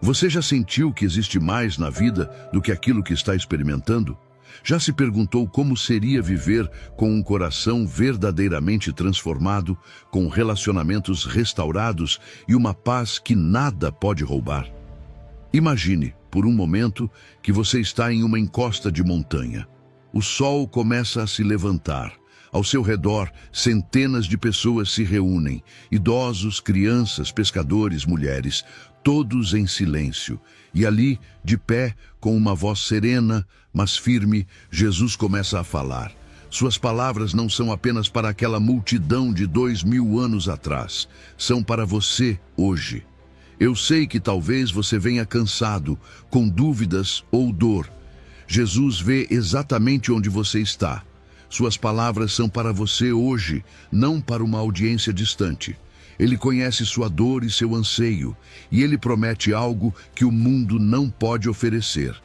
Você já sentiu que existe mais na vida do que aquilo que está experimentando? Já se perguntou como seria viver com um coração verdadeiramente transformado, com relacionamentos restaurados e uma paz que nada pode roubar? Imagine, por um momento, que você está em uma encosta de montanha. O sol começa a se levantar. Ao seu redor, centenas de pessoas se reúnem, idosos, crianças, pescadores, mulheres, todos em silêncio. E ali, de pé, com uma voz serena, mas firme, Jesus começa a falar. Suas palavras não são apenas para aquela multidão de 2000 anos atrás, são para você hoje. Eu sei que talvez você venha cansado, com dúvidas ou dor. Jesus vê exatamente onde você está. Suas palavras são para você hoje, não para uma audiência distante. Ele conhece sua dor e seu anseio, e ele promete algo que o mundo não pode oferecer: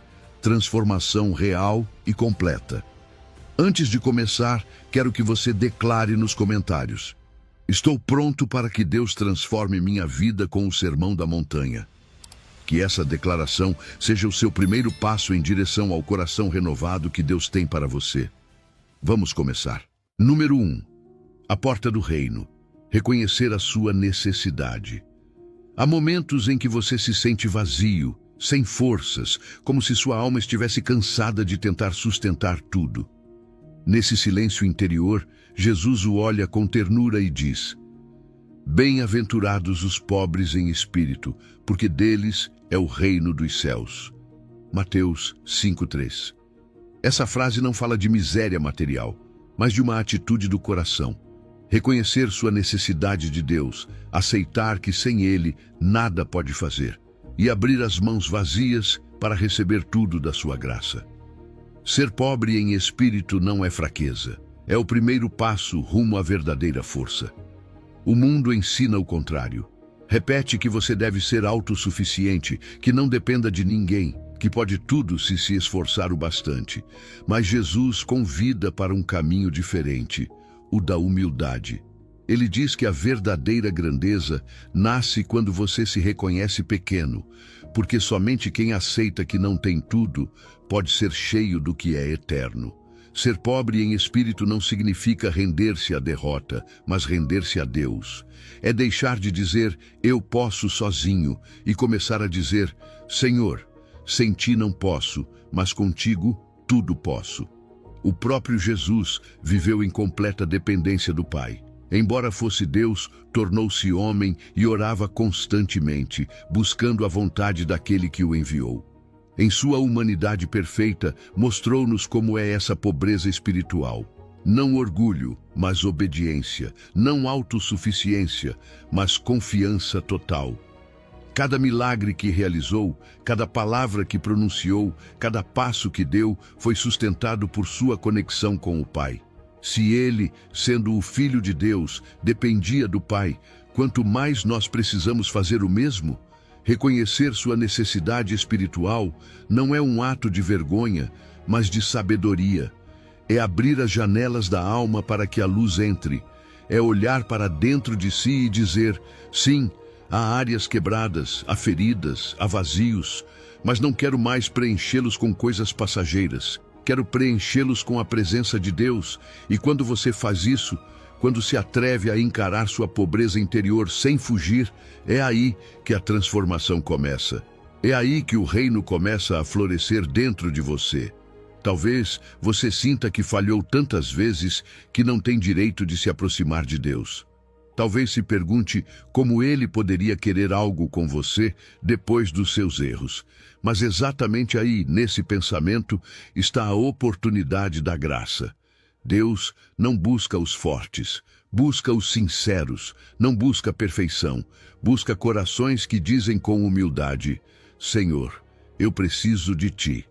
transformação real e completa. Antes de começar, quero que você declare nos comentários: estou pronto para que Deus transforme minha vida com o Sermão da Montanha. Que essa declaração seja o seu primeiro passo em direção ao coração renovado que Deus tem para você. Vamos começar. Número 1. A porta do reino. Reconhecer a sua necessidade. Há momentos em que você se sente vazio, sem forças, como se sua alma estivesse cansada de tentar sustentar tudo. Nesse silêncio interior, Jesus o olha com ternura e diz: bem-aventurados os pobres em espírito, porque deles é o reino dos céus. Mateus 5:3. Essa frase não fala de miséria material, mas de uma atitude do coração. Reconhecer sua necessidade de Deus, aceitar que sem Ele nada pode fazer, e abrir as mãos vazias para receber tudo da sua graça. Ser pobre em espírito não é fraqueza, é o primeiro passo rumo à verdadeira força. O mundo ensina o contrário. Repete que você deve ser autossuficiente, que não dependa de ninguém, que pode tudo se esforçar o bastante. Mas Jesus convida para um caminho diferente, o da humildade. Ele diz que a verdadeira grandeza nasce quando você se reconhece pequeno, porque somente quem aceita que não tem tudo pode ser cheio do que é eterno. Ser pobre em espírito não significa render-se à derrota, mas render-se a Deus. É deixar de dizer, eu posso sozinho, e começar a dizer, Senhor, sem ti não posso, mas contigo tudo posso. O próprio Jesus viveu em completa dependência do Pai. Embora fosse Deus, tornou-se homem e orava constantemente, buscando a vontade daquele que o enviou. Em sua humanidade perfeita, mostrou-nos como é essa pobreza espiritual. Não orgulho, mas obediência. Não autossuficiência, mas confiança total. Cada milagre que realizou, cada palavra que pronunciou, cada passo que deu, foi sustentado por sua conexão com o Pai. Se ele, sendo o Filho de Deus, dependia do Pai, quanto mais nós precisamos fazer o mesmo? Reconhecer sua necessidade espiritual não é um ato de vergonha, mas de sabedoria. É abrir as janelas da alma para que a luz entre. É olhar para dentro de si e dizer, sim, há áreas quebradas, há feridas, há vazios, mas não quero mais preenchê-los com coisas passageiras. Quero preenchê-los com a presença de Deus. E quando você faz isso, quando se atreve a encarar sua pobreza interior sem fugir, é aí que a transformação começa. É aí que o reino começa a florescer dentro de você. Talvez você sinta que falhou tantas vezes que não tem direito de se aproximar de Deus. Talvez se pergunte como Ele poderia querer algo com você depois dos seus erros. Mas exatamente aí, nesse pensamento, está a oportunidade da graça. Deus não busca os fortes, busca os sinceros, não busca perfeição, busca corações que dizem com humildade, Senhor, eu preciso de Ti.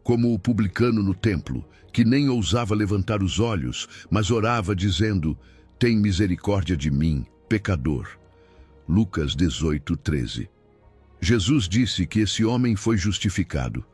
Como o publicano no templo, que nem ousava levantar os olhos, mas orava dizendo, tem misericórdia de mim, pecador. Lucas 18:13. Jesus disse que esse homem foi justificado,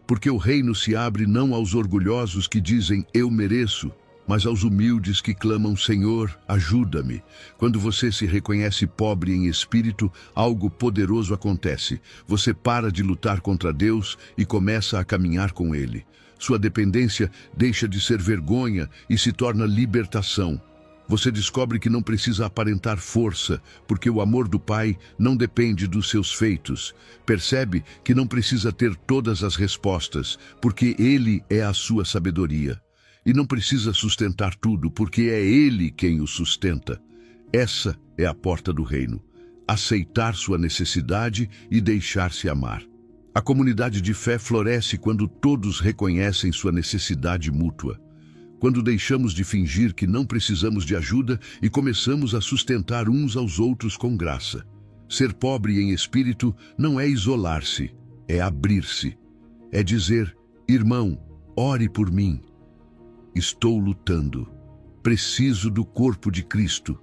porque o reino se abre não aos orgulhosos que dizem, eu mereço, mas aos humildes que clamam: Senhor, ajuda-me. Quando você se reconhece pobre em espírito, algo poderoso acontece. Você para de lutar contra Deus e começa a caminhar com Ele. Sua dependência deixa de ser vergonha e se torna libertação. Você descobre que não precisa aparentar força, porque o amor do Pai não depende dos seus feitos. Percebe que não precisa ter todas as respostas, porque Ele é a sua sabedoria. E não precisa sustentar tudo, porque é Ele quem o sustenta. Essa é a porta do reino. Aceitar sua necessidade e deixar-se amar. A comunidade de fé floresce quando todos reconhecem sua necessidade mútua. Quando deixamos de fingir que não precisamos de ajuda e começamos a sustentar uns aos outros com graça. Ser pobre em espírito não é isolar-se, é abrir-se. É dizer: irmão, ore por mim. Estou lutando. Preciso do corpo de Cristo.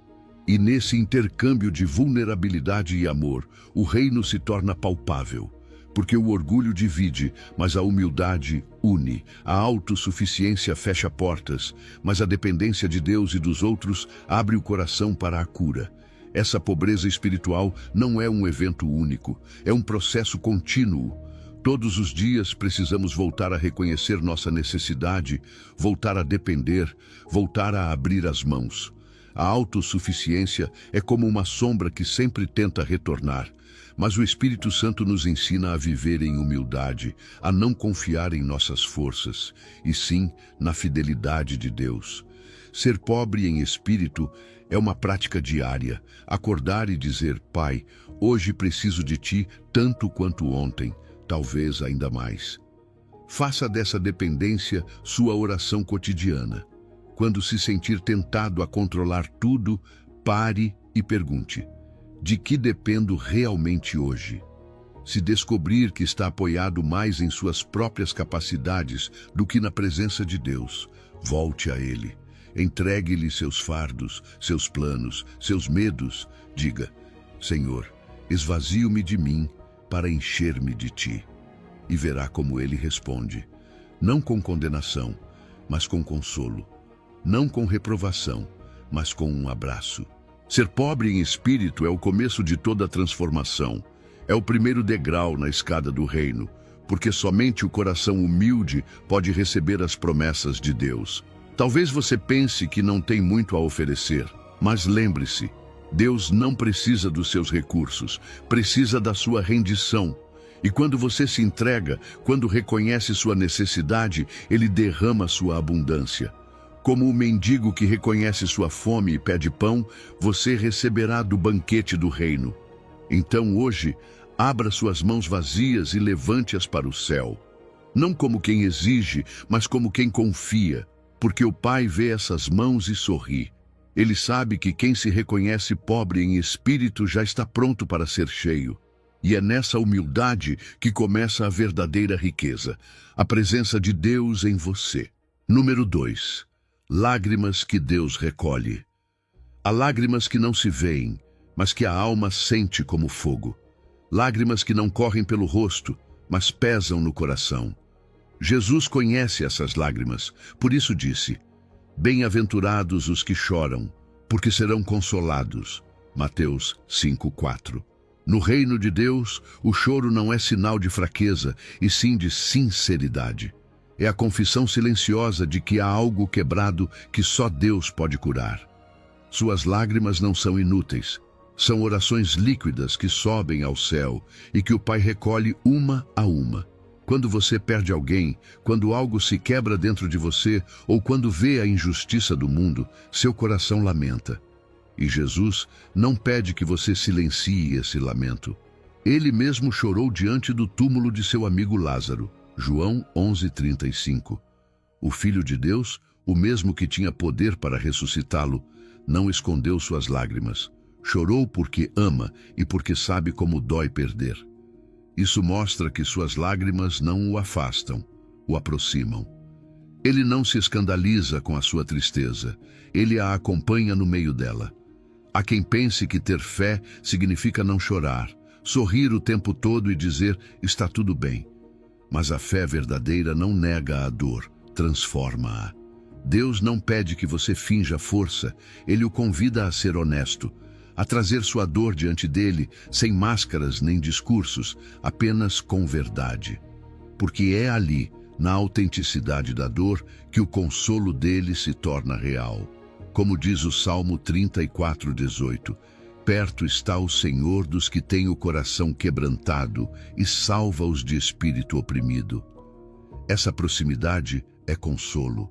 E nesse intercâmbio de vulnerabilidade e amor, o reino se torna palpável. Porque o orgulho divide, mas a humildade une. A autossuficiência fecha portas, mas a dependência de Deus e dos outros abre o coração para a cura. Essa pobreza espiritual não é um evento único, é um processo contínuo. Todos os dias precisamos voltar a reconhecer nossa necessidade, voltar a depender, voltar a abrir as mãos. A autossuficiência é como uma sombra que sempre tenta retornar, mas o Espírito Santo nos ensina a viver em humildade, a não confiar em nossas forças, e sim na fidelidade de Deus. Ser pobre em espírito é uma prática diária, acordar e dizer: Pai, hoje preciso de Ti tanto quanto ontem, talvez ainda mais. Faça dessa dependência sua oração cotidiana. Quando se sentir tentado a controlar tudo, pare e pergunte: de que dependo realmente hoje? Se descobrir que está apoiado mais em suas próprias capacidades do que na presença de Deus, volte a Ele. Entregue-lhe seus fardos, seus planos, seus medos. Diga: Senhor, esvazio-me de mim para encher-me de Ti. E verá como Ele responde, não com condenação, mas com consolo. Não com reprovação, mas com um abraço. Ser pobre em espírito é o começo de toda a transformação. É o primeiro degrau na escada do reino, porque somente o coração humilde pode receber as promessas de Deus. Talvez você pense que não tem muito a oferecer, mas lembre-se, Deus não precisa dos seus recursos, precisa da sua rendição. E quando você se entrega, quando reconhece sua necessidade, Ele derrama sua abundância. Como o mendigo que reconhece sua fome e pede pão, você receberá do banquete do reino. Então hoje, abra suas mãos vazias e levante-as para o céu. Não como quem exige, mas como quem confia, porque o Pai vê essas mãos e sorri. Ele sabe que quem se reconhece pobre em espírito já está pronto para ser cheio. E é nessa humildade que começa a verdadeira riqueza, a presença de Deus em você. Número 2. Lágrimas que Deus recolhe. Há lágrimas que não se veem, mas que a alma sente como fogo. Lágrimas que não correm pelo rosto, mas pesam no coração. Jesus conhece essas lágrimas, por isso disse: Bem-aventurados os que choram, porque serão consolados. Mateus 5:4. No reino de Deus, o choro não é sinal de fraqueza, e sim de sinceridade. É a confissão silenciosa de que há algo quebrado que só Deus pode curar. Suas lágrimas não são inúteis. São orações líquidas que sobem ao céu e que o Pai recolhe uma a uma. Quando você perde alguém, quando algo se quebra dentro de você ou quando vê a injustiça do mundo, seu coração lamenta. E Jesus não pede que você silencie esse lamento. Ele mesmo chorou diante do túmulo de seu amigo Lázaro. João 11:35. O Filho de Deus, o mesmo que tinha poder para ressuscitá-lo, não escondeu suas lágrimas. Chorou porque ama e porque sabe como dói perder. Isso mostra que suas lágrimas não o afastam, o aproximam. Ele não se escandaliza com a sua tristeza, ele a acompanha no meio dela. Há quem pense que ter fé significa não chorar, sorrir o tempo todo e dizer: está tudo bem. Mas a fé verdadeira não nega a dor, transforma-a. Deus não pede que você finja força, Ele o convida a ser honesto, a trazer sua dor diante dele, sem máscaras nem discursos, apenas com verdade. Porque é ali, na autenticidade da dor, que o consolo dele se torna real. Como diz o Salmo 34:18, perto está o Senhor dos que têm o coração quebrantado e salva-os de espírito oprimido. Essa proximidade é consolo.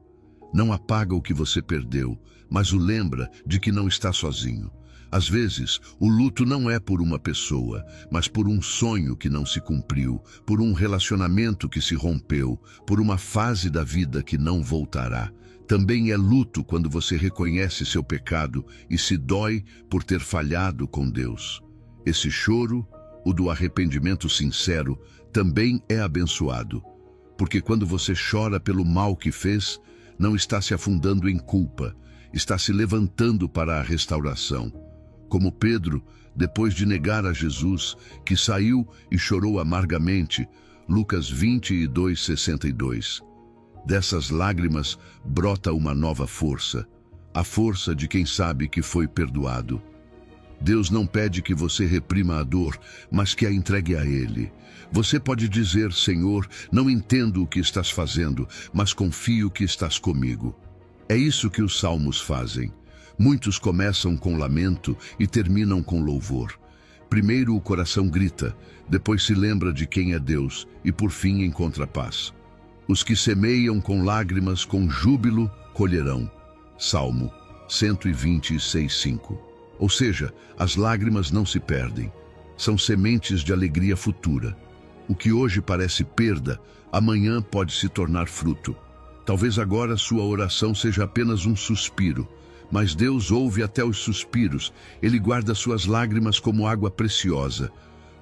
Não apaga o que você perdeu, mas o lembra de que não está sozinho. Às vezes, o luto não é por uma pessoa, mas por um sonho que não se cumpriu, por um relacionamento que se rompeu, por uma fase da vida que não voltará. Também é luto quando você reconhece seu pecado e se dói por ter falhado com Deus. Esse choro, o do arrependimento sincero, também é abençoado, porque quando você chora pelo mal que fez, não está se afundando em culpa, está se levantando para a restauração. Como Pedro, depois de negar a Jesus, que saiu e chorou amargamente, Lucas 22:62. Dessas lágrimas brota uma nova força, a força de quem sabe que foi perdoado. Deus não pede que você reprima a dor, mas que a entregue a Ele. Você pode dizer, Senhor, não entendo o que estás fazendo, mas confio que estás comigo. É isso que os salmos fazem. Muitos começam com lamento e terminam com louvor. Primeiro o coração grita, depois se lembra de quem é Deus e por fim encontra paz. Os que semeiam com lágrimas, com júbilo, colherão. Salmo 126:5. Ou seja, as lágrimas não se perdem. São sementes de alegria futura. O que hoje parece perda, amanhã pode se tornar fruto. Talvez agora sua oração seja apenas um suspiro, mas Deus ouve até os suspiros. Ele guarda suas lágrimas como água preciosa.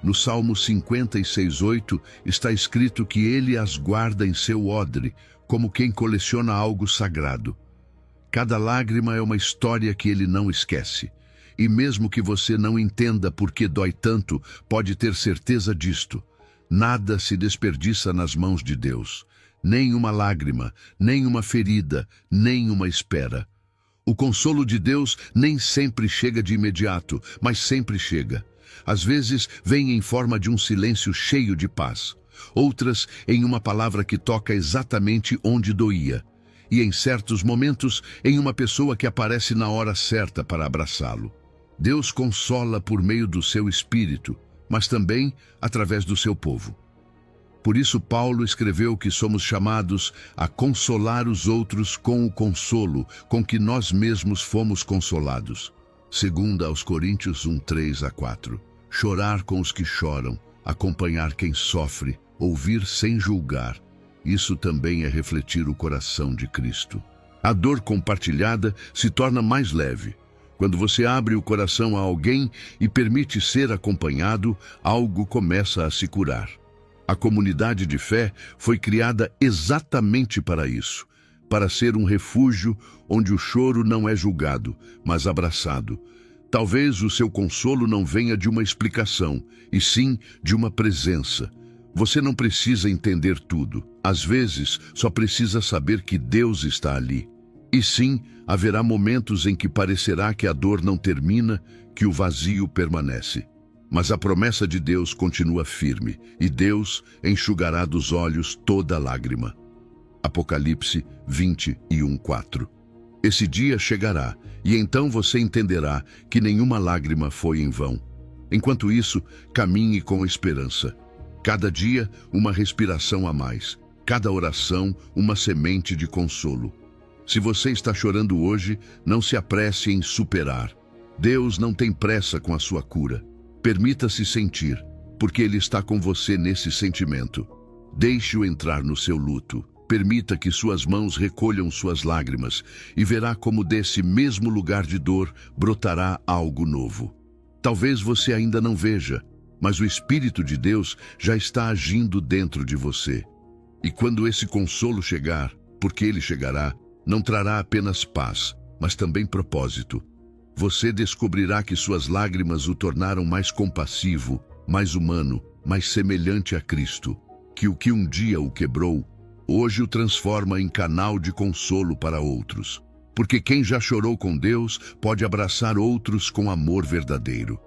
No Salmo 56:8 está escrito que Ele as guarda em seu odre, como quem coleciona algo sagrado. Cada lágrima é uma história que Ele não esquece. E mesmo que você não entenda por que dói tanto, pode ter certeza disto: nada se desperdiça nas mãos de Deus. Nem uma lágrima, nem uma ferida, nem uma espera. O consolo de Deus nem sempre chega de imediato, mas sempre chega. Às vezes vem em forma de um silêncio cheio de paz. Outras em uma palavra que toca exatamente onde doía. E em certos momentos em uma pessoa que aparece na hora certa para abraçá-lo. Deus consola por meio do seu Espírito, mas também através do seu povo. Por isso Paulo escreveu que somos chamados a consolar os outros com o consolo com que nós mesmos fomos consolados. 2 aos Coríntios 1:3-4. Chorar com os que choram, acompanhar quem sofre, ouvir sem julgar. Isso também é refletir o coração de Cristo. A dor compartilhada se torna mais leve. Quando você abre o coração a alguém e permite ser acompanhado, algo começa a se curar. A comunidade de fé foi criada exatamente para isso, para ser um refúgio onde o choro não é julgado, mas abraçado. Talvez o seu consolo não venha de uma explicação, e sim de uma presença. Você não precisa entender tudo. Às vezes, só precisa saber que Deus está ali. E sim, haverá momentos em que parecerá que a dor não termina, que o vazio permanece. Mas a promessa de Deus continua firme, e Deus enxugará dos olhos toda lágrima. Apocalipse 21:4. Esse dia chegará, e então você entenderá que nenhuma lágrima foi em vão. Enquanto isso, caminhe com esperança. Cada dia, uma respiração a mais. Cada oração, uma semente de consolo. Se você está chorando hoje, não se apresse em superar. Deus não tem pressa com a sua cura. Permita-se sentir, porque Ele está com você nesse sentimento. Deixe-o entrar no seu luto. Permita que suas mãos recolham suas lágrimas e verá como desse mesmo lugar de dor brotará algo novo. Talvez você ainda não veja, mas o Espírito de Deus já está agindo dentro de você. E quando esse consolo chegar, porque ele chegará, não trará apenas paz, mas também propósito. Você descobrirá que suas lágrimas o tornaram mais compassivo, mais humano, mais semelhante a Cristo, que o que um dia o quebrou, hoje o transforma em canal de consolo para outros. Porque quem já chorou com Deus pode abraçar outros com amor verdadeiro.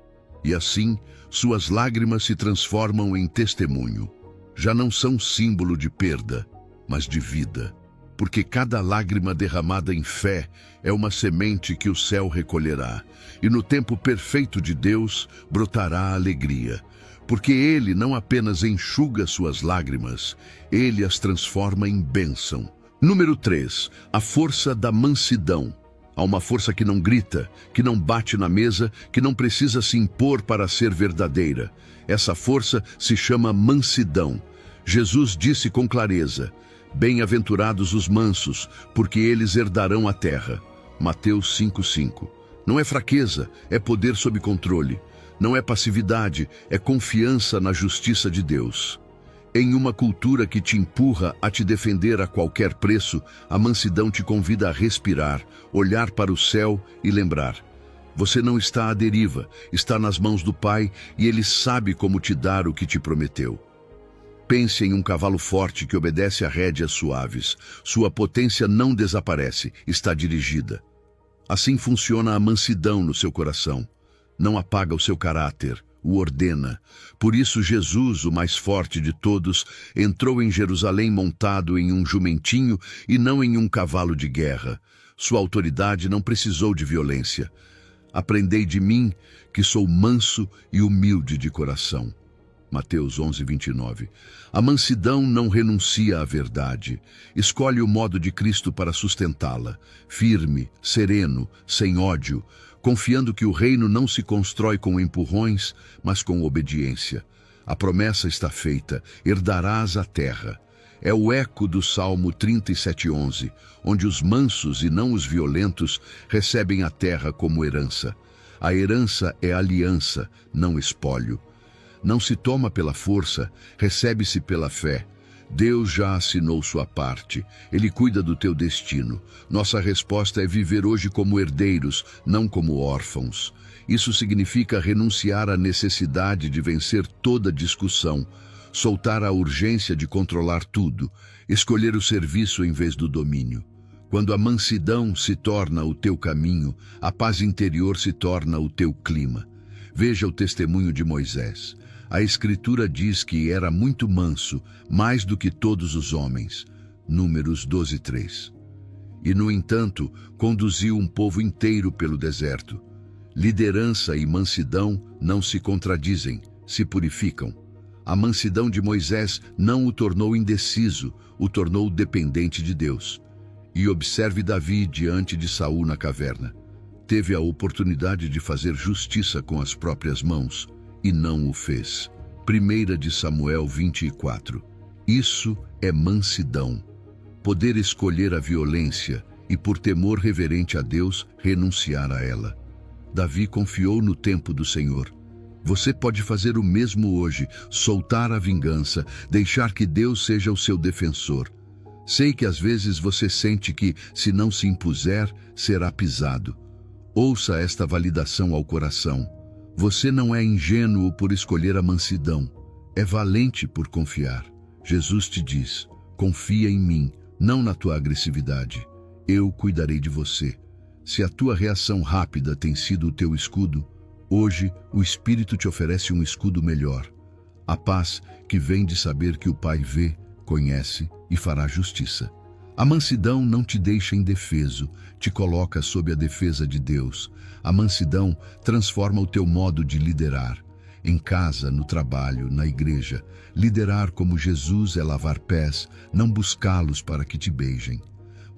E assim, suas lágrimas se transformam em testemunho. Já não são símbolo de perda, mas de vida. Porque cada lágrima derramada em fé é uma semente que o céu recolherá. E no tempo perfeito de Deus brotará a alegria. Porque Ele não apenas enxuga suas lágrimas, Ele as transforma em bênção. Número 3. A força da mansidão. Há uma força que não grita, que não bate na mesa, que não precisa se impor para ser verdadeira. Essa força se chama mansidão. Jesus disse com clareza: bem-aventurados os mansos, porque eles herdarão a terra. Mateus 5:5. Não é fraqueza, é poder sob controle. Não é passividade, é confiança na justiça de Deus. Em uma cultura que te empurra a te defender a qualquer preço, a mansidão te convida a respirar, olhar para o céu e lembrar: você não está à deriva, está nas mãos do Pai e Ele sabe como te dar o que te prometeu. Pense em um cavalo forte que obedece a rédeas suaves. Sua potência não desaparece, está dirigida. Assim funciona a mansidão no seu coração. Não apaga o seu caráter, o ordena. Por isso Jesus, o mais forte de todos, entrou em Jerusalém montado em um jumentinho e não em um cavalo de guerra. Sua autoridade não precisou de violência. Aprendei de mim, que sou manso e humilde de coração. Mateus 11:29. A mansidão não renuncia à verdade. Escolhe o modo de Cristo para sustentá-la. Firme, sereno, sem ódio, confiando que o reino não se constrói com empurrões, mas com obediência. A promessa está feita: herdarás a terra. É o eco do Salmo 37:11, onde os mansos e não os violentos recebem a terra como herança. A herança é aliança, não espólio. Não se toma pela força, recebe-se pela fé. Deus já assinou sua parte. Ele cuida do teu destino. Nossa resposta é viver hoje como herdeiros, não como órfãos. Isso significa renunciar à necessidade de vencer toda discussão, soltar a urgência de controlar tudo, escolher o serviço em vez do domínio. Quando a mansidão se torna o teu caminho, a paz interior se torna o teu clima. Veja o testemunho de Moisés. A Escritura diz que era muito manso, mais do que todos os homens. Números 12:3. E, no entanto, conduziu um povo inteiro pelo deserto. Liderança e mansidão não se contradizem, se purificam. A mansidão de Moisés não o tornou indeciso, o tornou dependente de Deus. E observe Davi diante de Saul na caverna. Teve a oportunidade de fazer justiça com as próprias mãos, e não o fez. 1 de Samuel 24. Isso é mansidão. Poder escolher a violência e, por temor reverente a Deus, renunciar a ela. Davi confiou no tempo do Senhor. Você pode fazer o mesmo hoje, soltar a vingança, deixar que Deus seja o seu defensor. Sei que às vezes você sente que, se não se impuser, será pisado. Ouça esta validação ao coração. Você não é ingênuo por escolher a mansidão. É valente por confiar. Jesus te diz: confia em mim, não na tua agressividade. Eu cuidarei de você. Se a tua reação rápida tem sido o teu escudo, hoje o Espírito te oferece um escudo melhor. A paz que vem de saber que o Pai vê, conhece e fará justiça. A mansidão não te deixa indefeso, te coloca sob a defesa de Deus. A mansidão transforma o teu modo de liderar. Em casa, no trabalho, na igreja, liderar como Jesus é lavar pés, não buscá-los para que te beijem.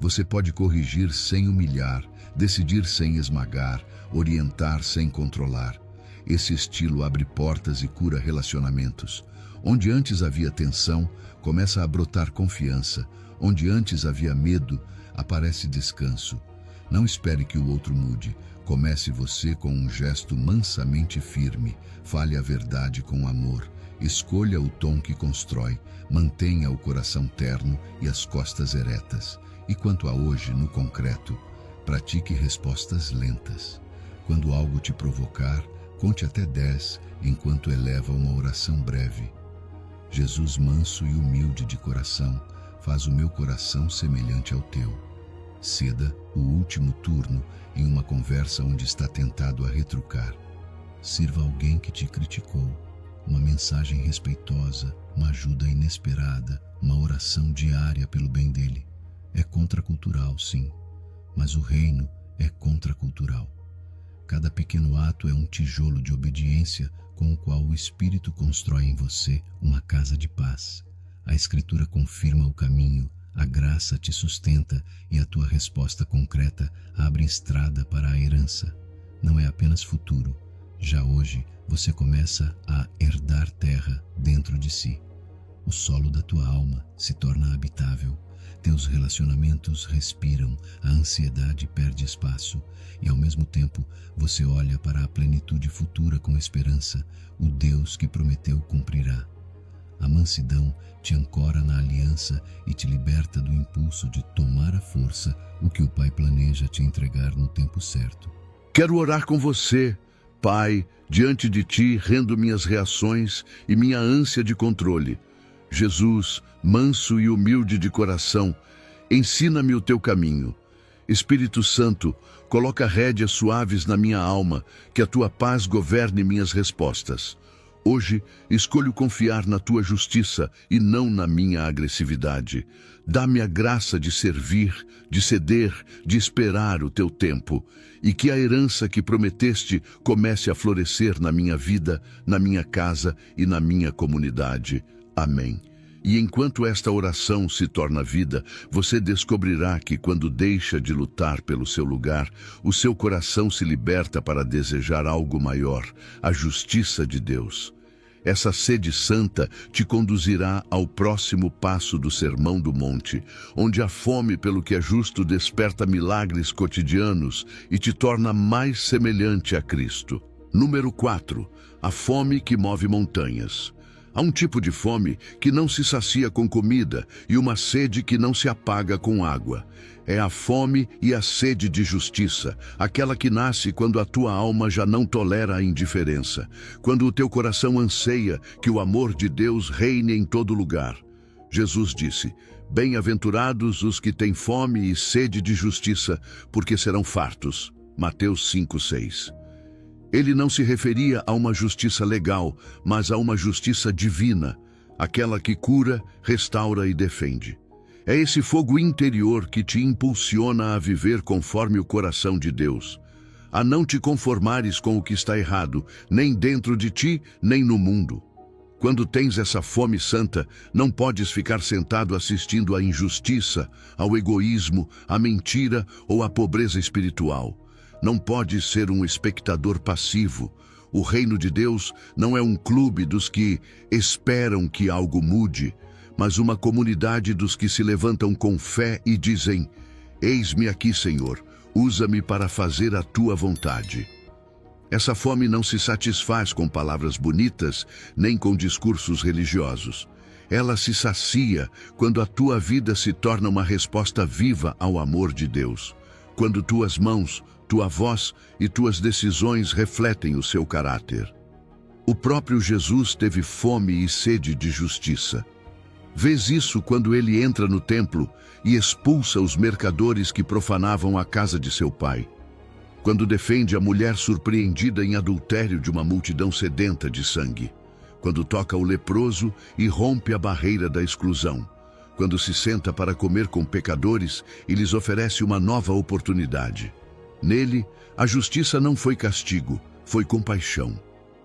Você pode corrigir sem humilhar, decidir sem esmagar, orientar sem controlar. Esse estilo abre portas e cura relacionamentos. Onde antes havia tensão, começa a brotar confiança. Onde antes havia medo, aparece descanso. Não espere que o outro mude. Comece você com um gesto mansamente firme. Fale a verdade com amor. Escolha o tom que constrói. Mantenha o coração terno e as costas eretas. E quanto a hoje, no concreto, pratique respostas lentas. Quando algo te provocar, conte até 10, enquanto eleva uma oração breve. Jesus, manso e humilde de coração, faz o meu coração semelhante ao teu. Ceda o último turno em uma conversa onde está tentado a retrucar. Sirva alguém que te criticou, uma mensagem respeitosa, uma ajuda inesperada, uma oração diária pelo bem dele. É contracultural, sim, mas o reino é contracultural. Cada pequeno ato é um tijolo de obediência com o qual o Espírito constrói em você uma casa de paz. A Escritura confirma o caminho, a graça te sustenta e a tua resposta concreta abre estrada para a herança. Não é apenas futuro. Já hoje você começa a herdar terra dentro de si. O solo da tua alma se torna habitável. Teus relacionamentos respiram, a ansiedade perde espaço e ao mesmo tempo você olha para a plenitude futura com esperança. O Deus que prometeu cumprirá. A mansidão te ancora na aliança e te liberta do impulso de tomar à força o que o Pai planeja te entregar no tempo certo. Quero orar com você, Pai, diante de ti rendo minhas reações e minha ânsia de controle. Jesus, manso e humilde de coração, ensina-me o teu caminho. Espírito Santo, coloca rédeas suaves na minha alma, que a tua paz governe minhas respostas. Hoje, escolho confiar na tua justiça e não na minha agressividade. Dá-me a graça de servir, de ceder, de esperar o teu tempo, e que a herança que prometeste comece a florescer na minha vida, na minha casa e na minha comunidade. Amém. E enquanto esta oração se torna vida, você descobrirá que quando deixa de lutar pelo seu lugar, o seu coração se liberta para desejar algo maior, a justiça de Deus. Essa sede santa te conduzirá ao próximo passo do Sermão do Monte, onde a fome pelo que é justo desperta milagres cotidianos e te torna mais semelhante a Cristo. Número 4. A fome que move montanhas. Há um tipo de fome que não se sacia com comida e uma sede que não se apaga com água. É a fome e a sede de justiça, aquela que nasce quando a tua alma já não tolera a indiferença, quando o teu coração anseia que o amor de Deus reine em todo lugar. Jesus disse: "Bem-aventurados os que têm fome e sede de justiça, porque serão fartos." Mateus 5:6. Ele não se referia a uma justiça legal, mas a uma justiça divina, aquela que cura, restaura e defende. É esse fogo interior que te impulsiona a viver conforme o coração de Deus, a não te conformares com o que está errado, nem dentro de ti, nem no mundo. Quando tens essa fome santa, não podes ficar sentado assistindo à injustiça, ao egoísmo, à mentira ou à pobreza espiritual. Não pode ser um espectador passivo. O reino de Deus não é um clube dos que esperam que algo mude, mas uma comunidade dos que se levantam com fé e dizem: "Eis-me aqui, Senhor, usa-me para fazer a tua vontade." Essa fome não se satisfaz com palavras bonitas, nem com discursos religiosos. Ela se sacia quando a tua vida se torna uma resposta viva ao amor de Deus. Quando tuas mãos, tua voz e tuas decisões refletem o seu caráter. O próprio Jesus teve fome e sede de justiça. Vês isso quando ele entra no templo e expulsa os mercadores que profanavam a casa de seu pai. Quando defende a mulher surpreendida em adultério de uma multidão sedenta de sangue. Quando toca o leproso e rompe a barreira da exclusão. Quando se senta para comer com pecadores e lhes oferece uma nova oportunidade. Nele, a justiça não foi castigo, foi compaixão.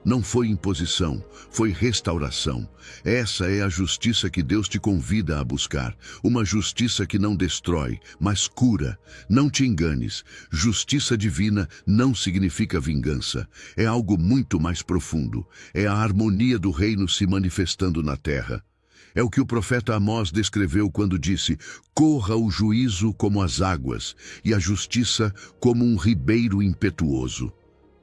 Não foi imposição, foi restauração. Essa é a justiça que Deus te convida a buscar. Uma justiça que não destrói, mas cura. Não te enganes. Justiça divina não significa vingança. É algo muito mais profundo. É a harmonia do reino se manifestando na terra. É o que o profeta Amós descreveu quando disse: "Corra o juízo como as águas, e a justiça como um ribeiro impetuoso."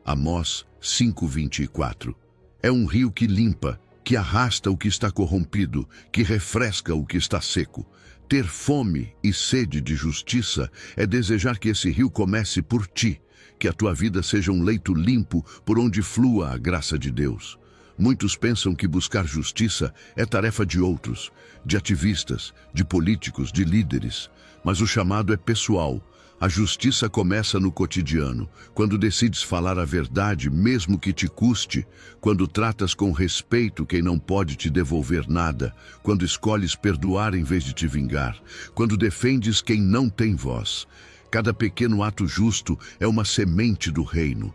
Amós 5:24. É um rio que limpa, que arrasta o que está corrompido, que refresca o que está seco. Ter fome e sede de justiça é desejar que esse rio comece por ti, que a tua vida seja um leito limpo por onde flua a graça de Deus. Muitos pensam que buscar justiça é tarefa de outros, de ativistas, de políticos, de líderes. Mas o chamado é pessoal. A justiça começa no cotidiano, quando decides falar a verdade, mesmo que te custe, quando tratas com respeito quem não pode te devolver nada, quando escolhes perdoar em vez de te vingar, quando defendes quem não tem voz. Cada pequeno ato justo é uma semente do reino.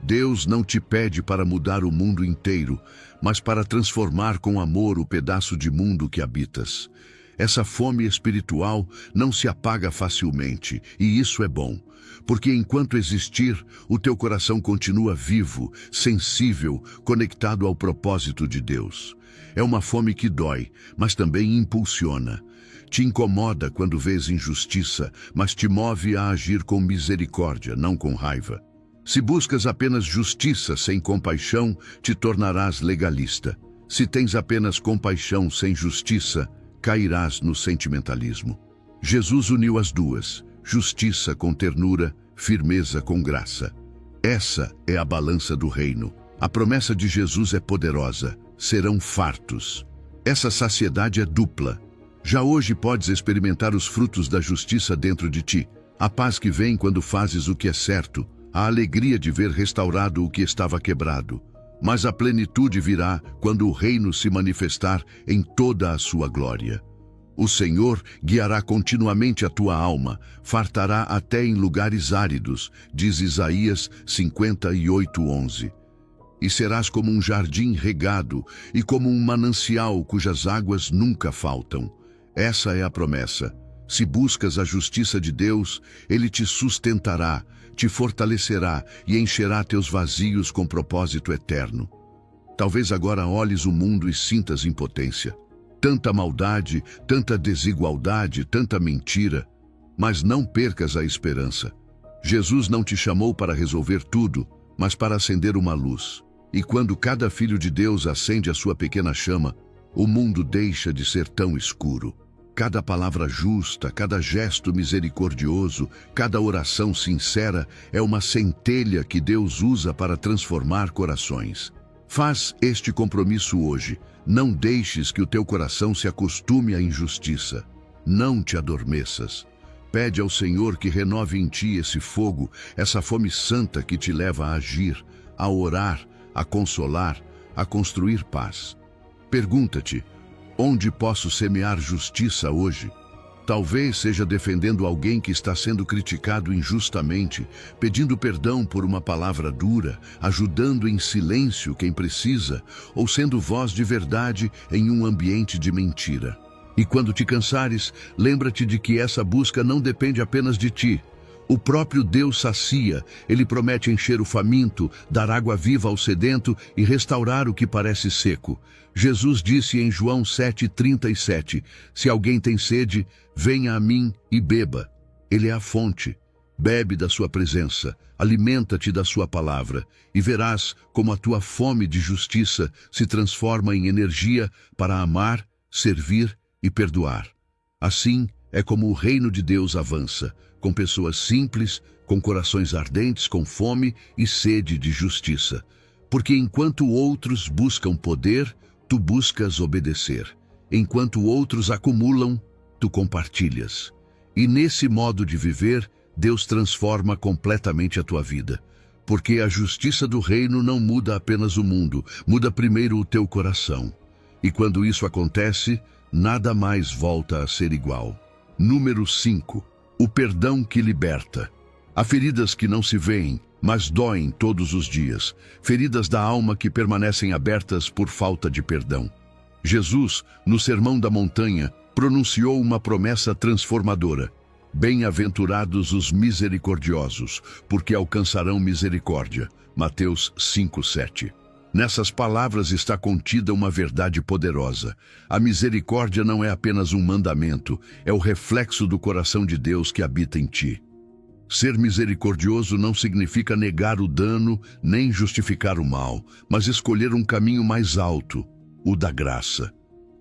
Deus não te pede para mudar o mundo inteiro, mas para transformar com amor o pedaço de mundo que habitas. Essa fome espiritual não se apaga facilmente, e isso é bom, porque enquanto existir, o teu coração continua vivo, sensível, conectado ao propósito de Deus. É uma fome que dói, mas também impulsiona. Te incomoda quando vês injustiça, mas te move a agir com misericórdia, não com raiva. Se buscas apenas justiça sem compaixão, te tornarás legalista. Se tens apenas compaixão sem justiça, cairás no sentimentalismo. Jesus uniu as duas, justiça com ternura, firmeza com graça. Essa é a balança do reino. A promessa de Jesus é poderosa, serão fartos. Essa saciedade é dupla. Já hoje podes experimentar os frutos da justiça dentro de ti, a paz que vem quando fazes o que é certo, a alegria de ver restaurado o que estava quebrado. Mas a plenitude virá quando o reino se manifestar em toda a sua glória. O Senhor guiará continuamente a tua alma, fartará até em lugares áridos, diz Isaías 58:11. E serás como um jardim regado e como um manancial cujas águas nunca faltam. Essa é a promessa. Se buscas a justiça de Deus, Ele te sustentará, te fortalecerá e encherá teus vazios com propósito eterno. Talvez agora olhes o mundo e sintas impotência. Tanta maldade, tanta desigualdade, tanta mentira. Mas não percas a esperança. Jesus não te chamou para resolver tudo, mas para acender uma luz. E quando cada filho de Deus acende a sua pequena chama, o mundo deixa de ser tão escuro. Cada palavra justa, cada gesto misericordioso, cada oração sincera é uma centelha que Deus usa para transformar corações. Faz este compromisso hoje. Não deixes que o teu coração se acostume à injustiça. Não te adormeças. Pede ao Senhor que renove em ti esse fogo, essa fome santa que te leva a agir, a orar, a consolar, a construir paz. Pergunta-te: onde posso semear justiça hoje? Talvez seja defendendo alguém que está sendo criticado injustamente, pedindo perdão por uma palavra dura, ajudando em silêncio quem precisa, ou sendo voz de verdade em um ambiente de mentira. E quando te cansares, lembra-te de que essa busca não depende apenas de ti. O próprio Deus sacia, Ele promete encher o faminto, dar água viva ao sedento e restaurar o que parece seco. Jesus disse em João 7:37, se alguém tem sede, venha a mim e beba. Ele é a fonte. Bebe da sua presença, alimenta-te da sua palavra, e verás como a tua fome de justiça se transforma em energia para amar, servir e perdoar. Assim é como o reino de Deus avança, com pessoas simples, com corações ardentes, com fome e sede de justiça. Porque enquanto outros buscam poder, tu buscas obedecer. Enquanto outros acumulam, tu compartilhas. E nesse modo de viver, Deus transforma completamente a tua vida. Porque a justiça do reino não muda apenas o mundo, muda primeiro o teu coração. E quando isso acontece, nada mais volta a ser igual. Número 5. O perdão que liberta. Há feridas que não se veem, mas doem todos os dias. Feridas da alma que permanecem abertas por falta de perdão. Jesus, no Sermão da Montanha, pronunciou uma promessa transformadora. Bem-aventurados os misericordiosos, porque alcançarão misericórdia. Mateus 5:7. Nessas palavras está contida uma verdade poderosa. A misericórdia não é apenas um mandamento, é o reflexo do coração de Deus que habita em ti. Ser misericordioso não significa negar o dano nem justificar o mal, mas escolher um caminho mais alto, o da graça.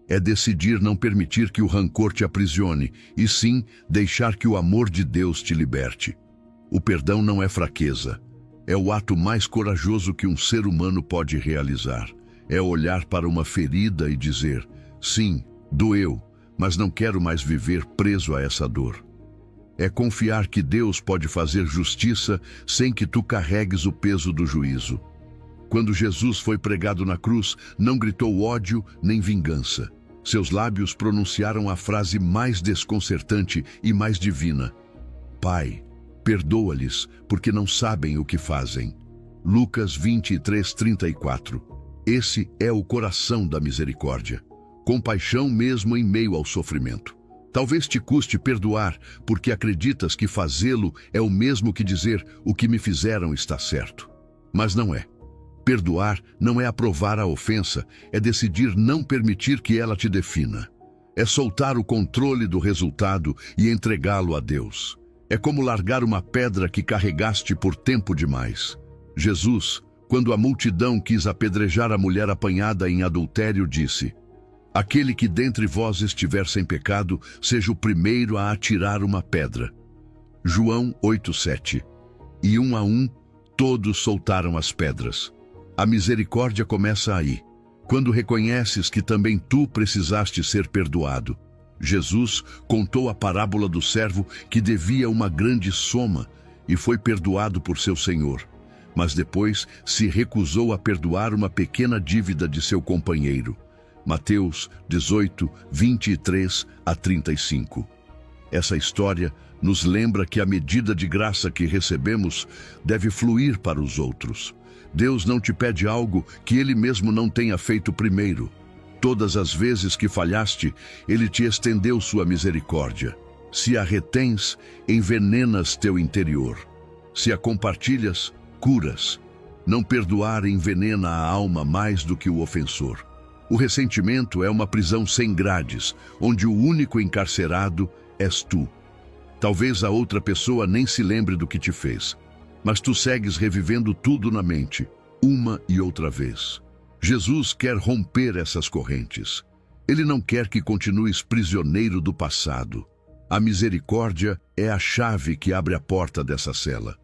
É decidir não permitir que o rancor te aprisione, e sim deixar que o amor de Deus te liberte. O perdão não é fraqueza. É o ato mais corajoso que um ser humano pode realizar. É olhar para uma ferida e dizer: sim, doeu, mas não quero mais viver preso a essa dor. É confiar que Deus pode fazer justiça sem que tu carregues o peso do juízo. Quando Jesus foi pregado na cruz, não gritou ódio nem vingança. Seus lábios pronunciaram a frase mais desconcertante e mais divina: Pai, perdoa-lhes, porque não sabem o que fazem. Lucas 23:34. Esse é o coração da misericórdia. Compaixão mesmo em meio ao sofrimento. Talvez te custe perdoar, porque acreditas que fazê-lo é o mesmo que dizer o que me fizeram está certo. Mas não é. Perdoar não é aprovar a ofensa, é decidir não permitir que ela te defina. É soltar o controle do resultado e entregá-lo a Deus. É como largar uma pedra que carregaste por tempo demais. Jesus, quando a multidão quis apedrejar a mulher apanhada em adultério, disse: aquele que dentre vós estiver sem pecado, seja o primeiro a atirar uma pedra. João 8:7. E um a um, todos soltaram as pedras. A misericórdia começa aí, quando reconheces que também tu precisaste ser perdoado. Jesus contou a parábola do servo que devia uma grande soma e foi perdoado por seu senhor, mas depois se recusou a perdoar uma pequena dívida de seu companheiro. Mateus 18:23-35. Essa história nos lembra que a medida de graça que recebemos deve fluir para os outros. Deus não te pede algo que Ele mesmo não tenha feito primeiro. Todas as vezes que falhaste, Ele te estendeu sua misericórdia. Se a retens, envenenas teu interior. Se a compartilhas, curas. Não perdoar envenena a alma mais do que o ofensor. O ressentimento é uma prisão sem grades, onde o único encarcerado és tu. Talvez a outra pessoa nem se lembre do que te fez, mas tu segues revivendo tudo na mente, uma e outra vez. Jesus quer romper essas correntes. Ele não quer que continues prisioneiro do passado. A misericórdia é a chave que abre a porta dessa cela.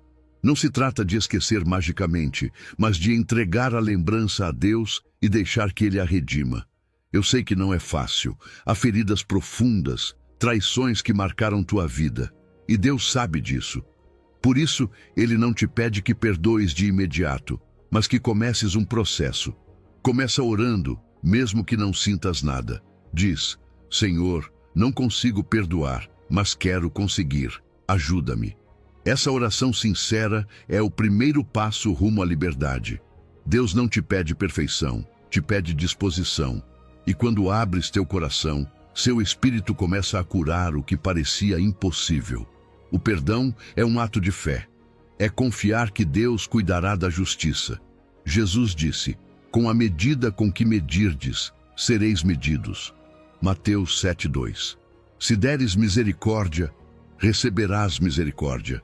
Não se trata de esquecer magicamente, mas de entregar a lembrança a Deus e deixar que Ele a redima. Eu sei que não é fácil. Há feridas profundas, traições que marcaram tua vida. E Deus sabe disso. Por isso, Ele não te pede que perdoes de imediato, mas que comeces um processo. Começa orando, mesmo que não sintas nada. Diz: Senhor, não consigo perdoar, mas quero conseguir. Ajuda-me. Essa oração sincera é o primeiro passo rumo à liberdade. Deus não te pede perfeição, te pede disposição. E quando abres teu coração, seu espírito começa a curar o que parecia impossível. O perdão é um ato de fé. É confiar que Deus cuidará da justiça. Jesus disse: com a medida com que medirdes, sereis medidos. Mateus 7:2. Se deres misericórdia, receberás misericórdia.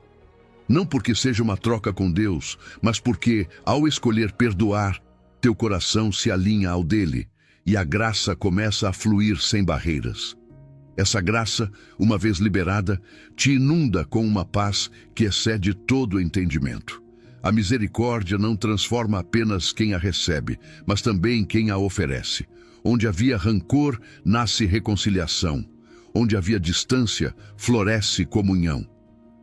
Não porque seja uma troca com Deus, mas porque, ao escolher perdoar, teu coração se alinha ao dele e a graça começa a fluir sem barreiras. Essa graça, uma vez liberada, te inunda com uma paz que excede todo o entendimento. A misericórdia não transforma apenas quem a recebe, mas também quem a oferece. Onde havia rancor, nasce reconciliação. Onde havia distância, floresce comunhão.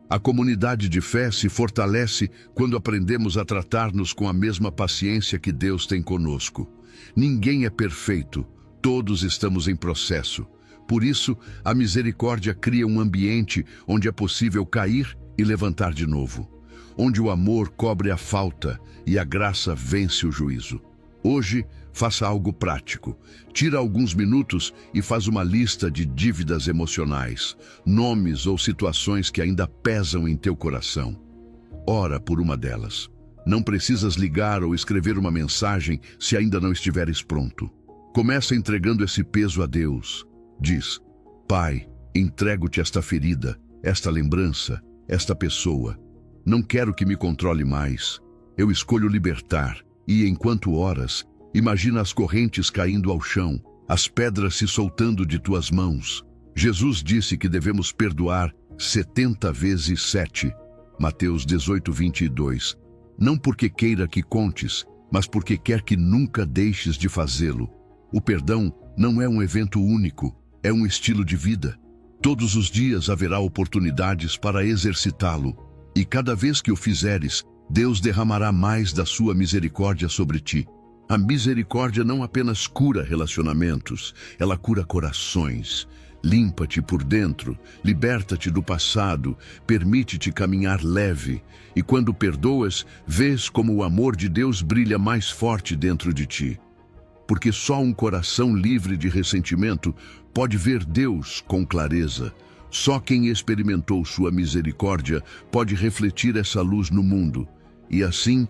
A comunidade de fé se fortalece quando aprendemos a tratar-nos com a mesma paciência que Deus tem conosco. Ninguém é perfeito, todos estamos em processo. Por isso, a misericórdia cria um ambiente onde é possível cair e levantar de novo. Onde o amor cobre a falta e a graça vence o juízo. Hoje, faça algo prático. Tira alguns minutos e faz uma lista de dívidas emocionais, nomes ou situações que ainda pesam em teu coração. Ora por uma delas. Não precisas ligar ou escrever uma mensagem se ainda não estiveres pronto. Começa entregando esse peso a Deus. Diz: Pai, entrego-te esta ferida, esta lembrança, esta pessoa. Não quero que me controle mais. Eu escolho libertar. E enquanto oras, imagina as correntes caindo ao chão, as pedras se soltando de tuas mãos. Jesus disse que devemos perdoar 70 vezes 7. Mateus 18:22. Não porque queira que contes, mas porque quer que nunca deixes de fazê-lo. O perdão não é um evento único, é um estilo de vida. Todos os dias haverá oportunidades para exercitá-lo, e cada vez que o fizeres, Deus derramará mais da sua misericórdia sobre ti. A misericórdia não apenas cura relacionamentos, ela cura corações. Limpa-te por dentro, liberta-te do passado, permite-te caminhar leve. E quando perdoas, vês como o amor de Deus brilha mais forte dentro de ti. Porque só um coração livre de ressentimento pode ver Deus com clareza. Só quem experimentou sua misericórdia pode refletir essa luz no mundo. E assim,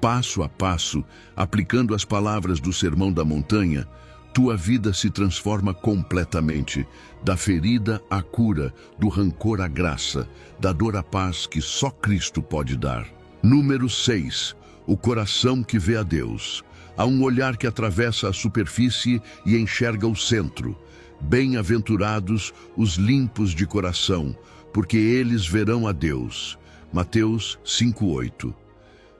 passo a passo, aplicando as palavras do Sermão da Montanha, tua vida se transforma completamente, da ferida à cura, do rancor à graça, da dor à paz que só Cristo pode dar. Número 6. O coração que vê a Deus. Há um olhar que atravessa a superfície e enxerga o centro. Bem-aventurados os limpos de coração, porque eles verão a Deus. Mateus 5:8.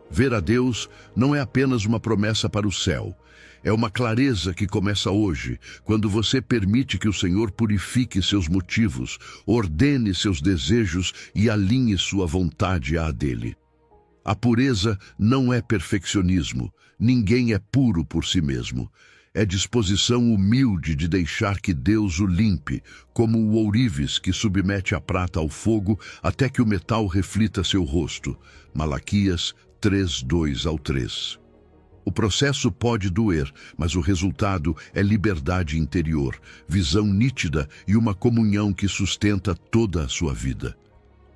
Ver a Deus não é apenas uma promessa para o céu. É uma clareza que começa hoje, quando você permite que o Senhor purifique seus motivos, ordene seus desejos e alinhe sua vontade à dele. A pureza não é perfeccionismo, ninguém é puro por si mesmo. É disposição humilde de deixar que Deus o limpe, como o ourives que submete a prata ao fogo até que o metal reflita seu rosto. Malaquias 3:2-3. O processo pode doer, mas o resultado é liberdade interior, visão nítida e uma comunhão que sustenta toda a sua vida.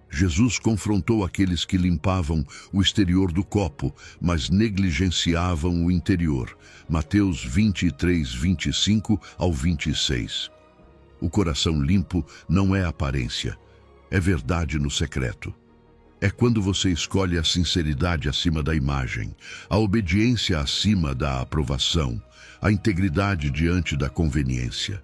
Jesus confrontou aqueles que limpavam o exterior do copo, mas negligenciavam o interior. Mateus 23:25-26. O coração limpo não é aparência, é verdade no secreto. É quando você escolhe a sinceridade acima da imagem, a obediência acima da aprovação, a integridade diante da conveniência.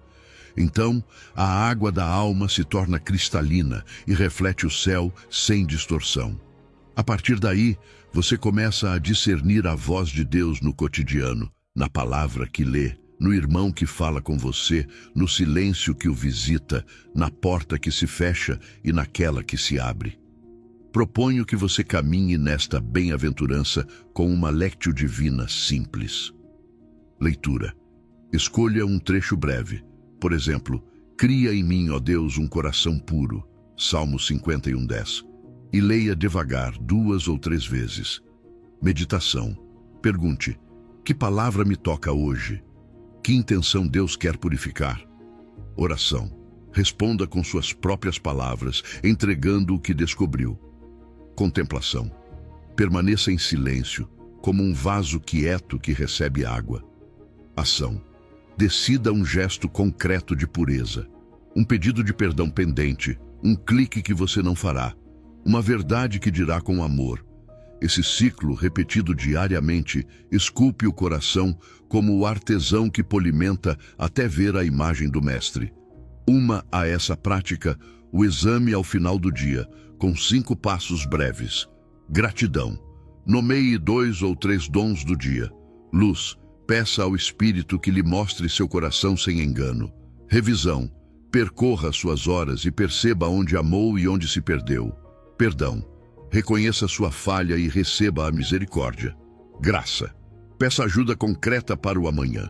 Então, a água da alma se torna cristalina e reflete o céu sem distorção. A partir daí, você começa a discernir a voz de Deus no cotidiano, na palavra que lê, no irmão que fala com você, no silêncio que o visita, na porta que se fecha e naquela que se abre. Proponho que você caminhe nesta bem-aventurança com uma lectio divina simples. Leitura. Escolha um trecho breve. Por exemplo, cria em mim, ó Deus, um coração puro. Salmo 51:10. E leia devagar 2 ou 3 vezes. Meditação. Pergunte: que palavra me toca hoje? Que intenção Deus quer purificar? Oração. Responda com suas próprias palavras, entregando o que descobriu. Contemplação. Permaneça em silêncio, como um vaso quieto que recebe água. Ação. Decida um gesto concreto de pureza. Um pedido de perdão pendente, um clique que você não fará, uma verdade que dirá com amor. Esse ciclo, repetido diariamente, esculpe o coração como o artesão que polimenta até ver a imagem do mestre. Uma a essa prática, o exame ao final do dia, com 5 passos breves. Gratidão. Nomeie 2 ou 3 dons do dia. Luz. Peça ao Espírito que lhe mostre seu coração sem engano. Revisão. Percorra suas horas e perceba onde amou e onde se perdeu. Perdão. Reconheça sua falha e receba a misericórdia. Graça. Peça ajuda concreta para o amanhã.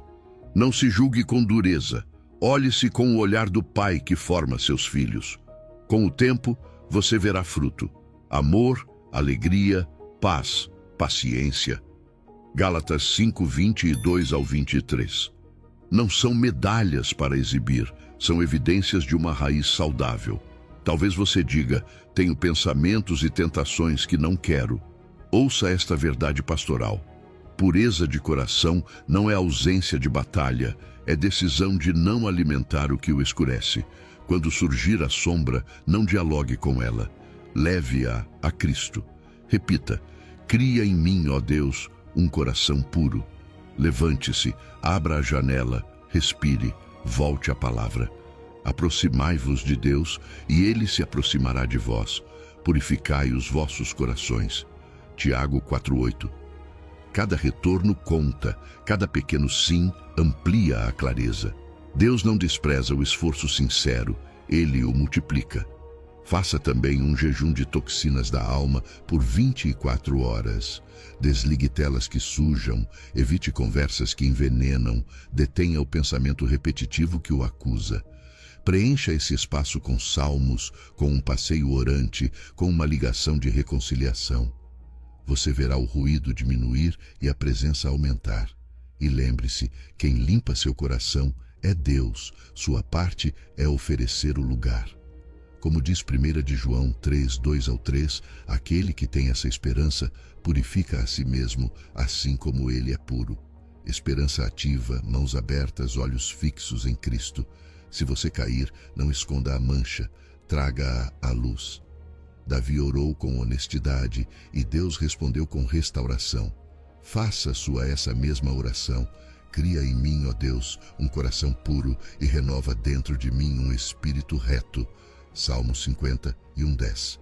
Não se julgue com dureza. Olhe-se com o olhar do Pai que forma seus filhos. Com o tempo, você verá fruto. Amor, alegria, paz, paciência. Gálatas 5:22-23. Não são medalhas para exibir, são evidências de uma raiz saudável. Talvez você diga: tenho pensamentos e tentações que não quero. Ouça esta verdade pastoral. Pureza de coração não é ausência de batalha, é decisão de não alimentar o que o escurece. Quando surgir a sombra, não dialogue com ela. Leve-a a Cristo. Repita: cria em mim, ó Deus, um coração puro. Levante-se, abra a janela, respire, volte à palavra. Aproximai-vos de Deus, e Ele se aproximará de vós. Purificai os vossos corações. Tiago 4:8. Cada retorno conta, cada pequeno sim amplia a clareza. Deus não despreza o esforço sincero, Ele o multiplica. Faça também um jejum de toxinas da alma por 24 horas. Desligue telas que sujam, evite conversas que envenenam, detenha o pensamento repetitivo que o acusa. Preencha esse espaço com salmos, com um passeio orante, com uma ligação de reconciliação. Você verá o ruído diminuir e a presença aumentar. E lembre-se, quem limpa seu coração é Deus, sua parte é oferecer o lugar. Como diz 1 de João 3, 2-3, aquele que tem essa esperança purifica a si mesmo, assim como ele é puro. Esperança ativa, mãos abertas, olhos fixos em Cristo. Se você cair, não esconda a mancha, traga-a à luz. Davi orou com honestidade e Deus respondeu com restauração. Faça sua essa mesma oração. Cria em mim, ó Deus, um coração puro e renova dentro de mim um espírito reto. Salmo 50:10.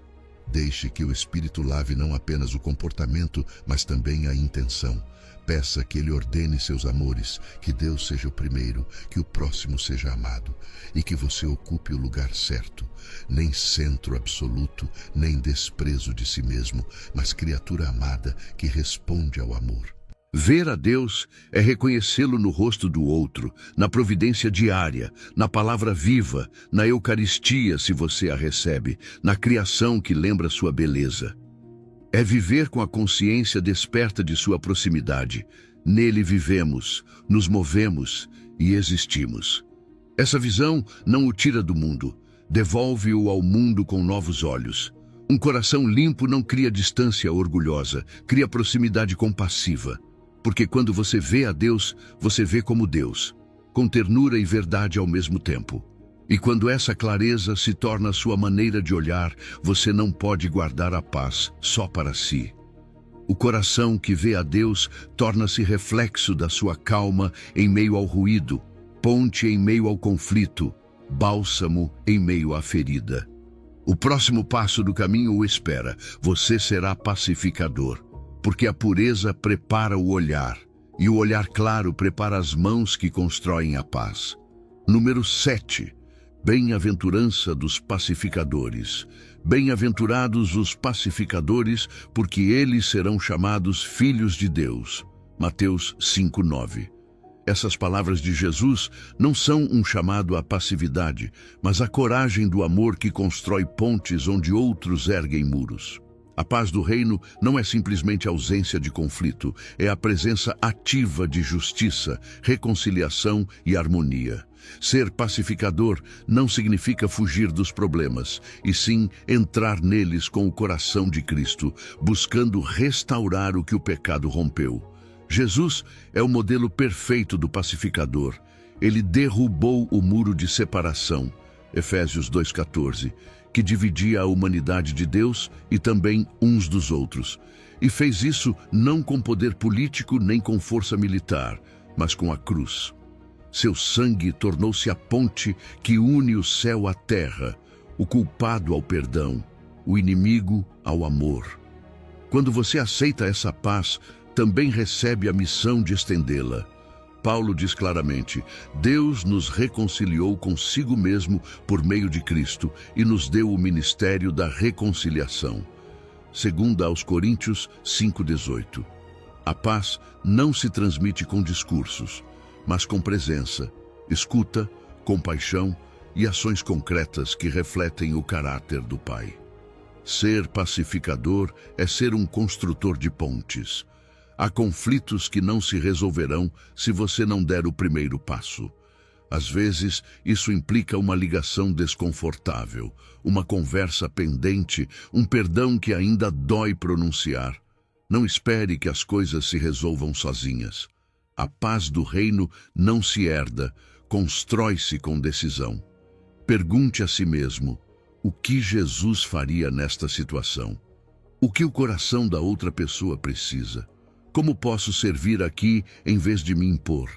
Deixe que o Espírito lave não apenas o comportamento, mas também a intenção. Peça que Ele ordene seus amores, que Deus seja o primeiro, que o próximo seja amado, e que você ocupe o lugar certo. Nem centro absoluto, nem desprezo de si mesmo, mas criatura amada que responde ao amor. Ver a Deus é reconhecê-lo no rosto do outro, na providência diária, na palavra viva, na Eucaristia, se você a recebe, na criação que lembra sua beleza. É viver com a consciência desperta de sua proximidade. Nele vivemos, nos movemos e existimos. Essa visão não o tira do mundo, devolve-o ao mundo com novos olhos. Um coração limpo não cria distância orgulhosa, cria proximidade compassiva. Porque quando você vê a Deus, você vê como Deus, com ternura e verdade ao mesmo tempo. E quando essa clareza se torna sua maneira de olhar, você não pode guardar a paz só para si. O coração que vê a Deus torna-se reflexo da sua calma em meio ao ruído, ponte em meio ao conflito, bálsamo em meio à ferida. O próximo passo do caminho o espera. Você será pacificador. Porque a pureza prepara o olhar, e o olhar claro prepara as mãos que constroem a paz. Número 7. Bem-aventurança dos pacificadores. Bem-aventurados os pacificadores, porque eles serão chamados filhos de Deus. Mateus 5:9. Essas palavras de Jesus não são um chamado à passividade, mas à coragem do amor que constrói pontes onde outros erguem muros. A paz do reino não é simplesmente ausência de conflito, é a presença ativa de justiça, reconciliação e harmonia. Ser pacificador não significa fugir dos problemas, e sim entrar neles com o coração de Cristo, buscando restaurar o que o pecado rompeu. Jesus é o modelo perfeito do pacificador. Ele derrubou o muro de separação, Efésios 2:14, que dividia a humanidade de Deus e também uns dos outros. E fez isso não com poder político nem com força militar, mas com a cruz. Seu sangue tornou-se a ponte que une o céu à terra, o culpado ao perdão, o inimigo ao amor. Quando você aceita essa paz, também recebe a missão de estendê-la. Paulo diz claramente: Deus nos reconciliou consigo mesmo por meio de Cristo e nos deu o ministério da reconciliação. 2 aos Coríntios 5:18. A paz não se transmite com discursos, mas com presença, escuta, compaixão e ações concretas que refletem o caráter do Pai. Ser pacificador é ser um construtor de pontes. Há conflitos que não se resolverão se você não der o primeiro passo. Às vezes, isso implica uma ligação desconfortável, uma conversa pendente, um perdão que ainda dói pronunciar. Não espere que as coisas se resolvam sozinhas. A paz do reino não se herda, constrói-se com decisão. Pergunte a si mesmo: o que Jesus faria nesta situação? O que o coração da outra pessoa precisa? Como posso servir aqui em vez de me impor?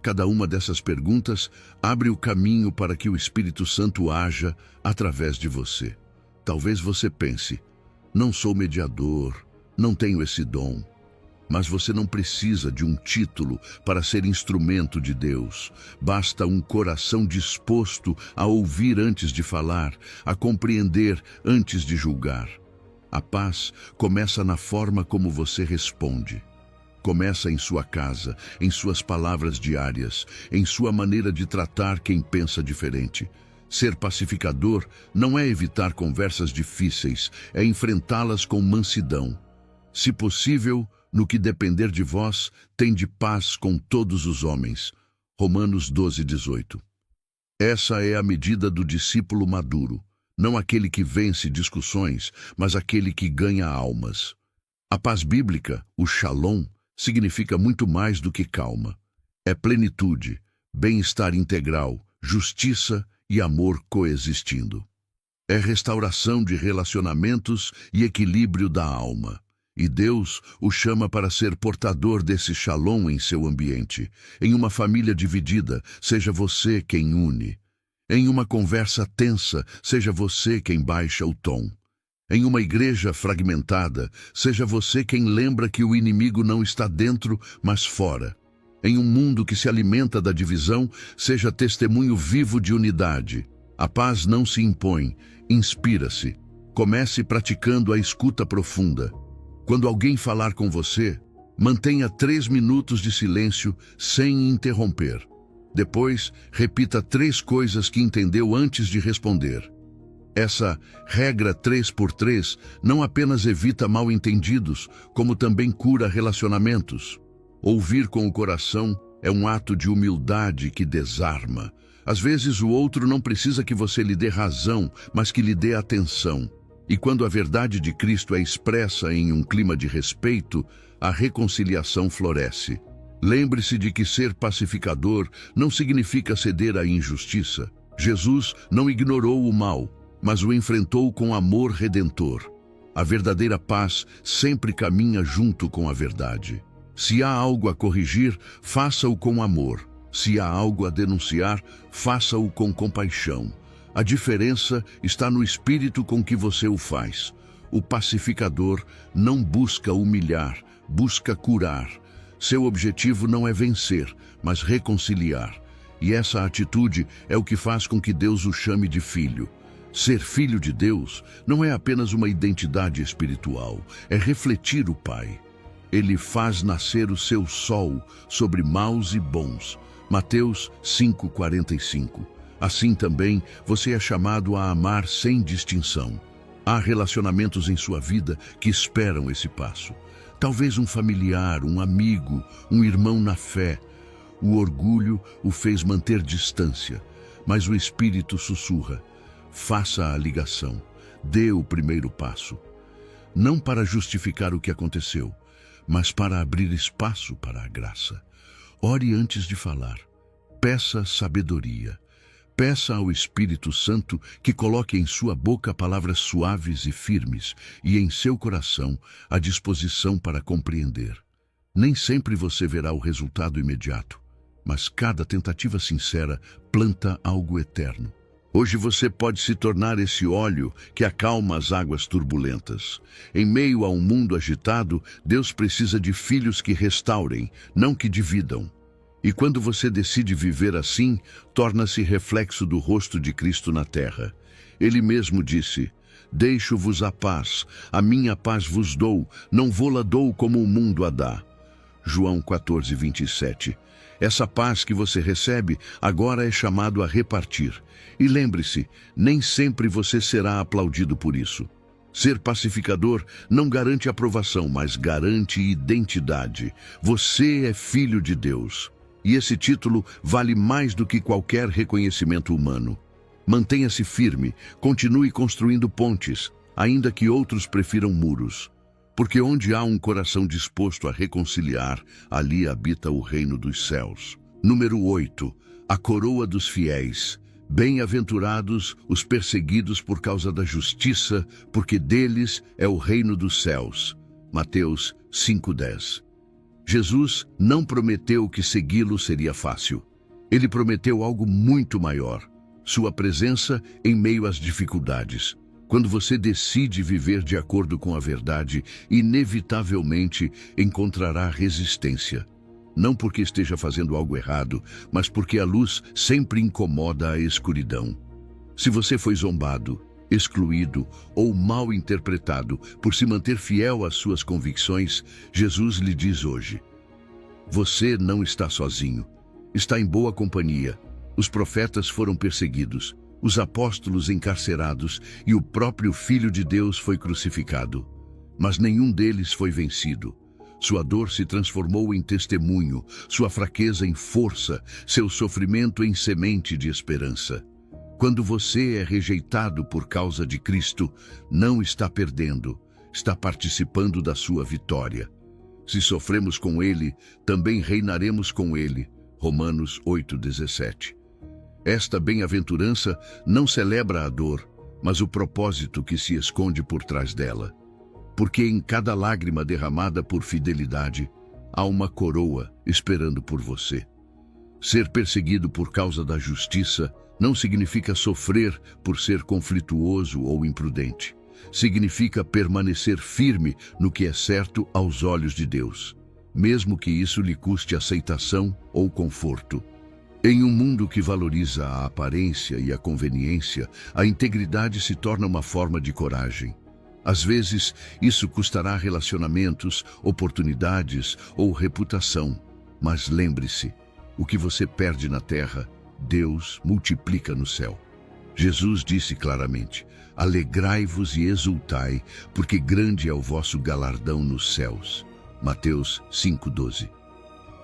Cada uma dessas perguntas abre o caminho para que o Espírito Santo haja através de você. Talvez você pense: não sou mediador, não tenho esse dom. Mas você não precisa de um título para ser instrumento de Deus. Basta um coração disposto a ouvir antes de falar, a compreender antes de julgar. A paz começa na forma como você responde. Começa em sua casa, em suas palavras diárias, em sua maneira de tratar quem pensa diferente. Ser pacificador não é evitar conversas difíceis, é enfrentá-las com mansidão. Se possível, no que depender de vós, tende paz com todos os homens. Romanos 12:18. Essa é a medida do discípulo maduro, não aquele que vence discussões, mas aquele que ganha almas. A paz bíblica, o shalom, significa muito mais do que calma. É plenitude, bem-estar integral, justiça e amor coexistindo. É restauração de relacionamentos e equilíbrio da alma. E Deus o chama para ser portador desse shalom em seu ambiente. Em uma família dividida, seja você quem une. Em uma conversa tensa, seja você quem baixa o tom. Em uma igreja fragmentada, seja você quem lembra que o inimigo não está dentro, mas fora. Em um mundo que se alimenta da divisão, seja testemunho vivo de unidade. A paz não se impõe, inspira-se. Comece praticando a escuta profunda. Quando alguém falar com você, mantenha 3 minutos de silêncio sem interromper. Depois, repita 3 coisas que entendeu antes de responder. Essa regra 3x3 não apenas evita mal-entendidos, como também cura relacionamentos. Ouvir com o coração é um ato de humildade que desarma. Às vezes o outro não precisa que você lhe dê razão, mas que lhe dê atenção. E quando a verdade de Cristo é expressa em um clima de respeito, a reconciliação floresce. Lembre-se de que ser pacificador não significa ceder à injustiça. Jesus não ignorou o mal, mas o enfrentou com amor redentor. A verdadeira paz sempre caminha junto com a verdade. Se há algo a corrigir, faça-o com amor. Se há algo a denunciar, faça-o com compaixão. A diferença está no espírito com que você o faz. O pacificador não busca humilhar, busca curar. Seu objetivo não é vencer, mas reconciliar. E essa atitude é o que faz com que Deus o chame de filho. Ser filho de Deus não é apenas uma identidade espiritual, é refletir o Pai. Ele faz nascer o seu sol sobre maus e bons. Mateus 5:45. Assim também, você é chamado a amar sem distinção. Há relacionamentos em sua vida que esperam esse passo. Talvez um familiar, um amigo, um irmão na fé. O orgulho o fez manter distância, mas o Espírito sussurra. Faça a ligação. Dê o primeiro passo. Não para justificar o que aconteceu, mas para abrir espaço para a graça. Ore antes de falar. Peça sabedoria. Peça ao Espírito Santo que coloque em sua boca palavras suaves e firmes e em seu coração a disposição para compreender. Nem sempre você verá o resultado imediato, mas cada tentativa sincera planta algo eterno. Hoje você pode se tornar esse óleo que acalma as águas turbulentas. Em meio a um mundo agitado, Deus precisa de filhos que restaurem, não que dividam. E quando você decide viver assim, torna-se reflexo do rosto de Cristo na terra. Ele mesmo disse: Deixo-vos a minha paz vos dou, não vô-la dou como o mundo a dá. João 14:27. Essa paz que você recebe agora é chamado a repartir. E lembre-se, nem sempre você será aplaudido por isso. Ser pacificador não garante aprovação, mas garante identidade. Você é filho de Deus. E esse título vale mais do que qualquer reconhecimento humano. Mantenha-se firme, continue construindo pontes, ainda que outros prefiram muros. Porque onde há um coração disposto a reconciliar, ali habita o reino dos céus. Número 8. A coroa dos fiéis. Bem-aventurados os perseguidos por causa da justiça, porque deles é o reino dos céus. Mateus 5:10. Jesus não prometeu que segui-lo seria fácil. Ele prometeu algo muito maior: sua presença em meio às dificuldades. Quando você decide viver de acordo com a verdade, inevitavelmente encontrará resistência. Não porque esteja fazendo algo errado, mas porque a luz sempre incomoda a escuridão. Se você foi zombado, excluído ou mal interpretado por se manter fiel às suas convicções, Jesus lhe diz hoje: você não está sozinho. Está em boa companhia. Os profetas foram perseguidos, os apóstolos encarcerados e o próprio Filho de Deus foi crucificado. Mas nenhum deles foi vencido. Sua dor se transformou em testemunho, sua fraqueza em força, seu sofrimento em semente de esperança. Quando você é rejeitado por causa de Cristo, não está perdendo, está participando da sua vitória. Se sofremos com Ele, também reinaremos com Ele. Romanos 8:17. Esta bem-aventurança não celebra a dor, mas o propósito que se esconde por trás dela. Porque em cada lágrima derramada por fidelidade, há uma coroa esperando por você. Ser perseguido por causa da justiça não significa sofrer por ser conflituoso ou imprudente. Significa permanecer firme no que é certo aos olhos de Deus, mesmo que isso lhe custe aceitação ou conforto. Em um mundo que valoriza a aparência e a conveniência, a integridade se torna uma forma de coragem. Às vezes, isso custará relacionamentos, oportunidades ou reputação. Mas lembre-se, o que você perde na terra, Deus multiplica no céu. Jesus disse claramente: alegrai-vos e exultai, porque grande é o vosso galardão nos céus. Mateus 5:12.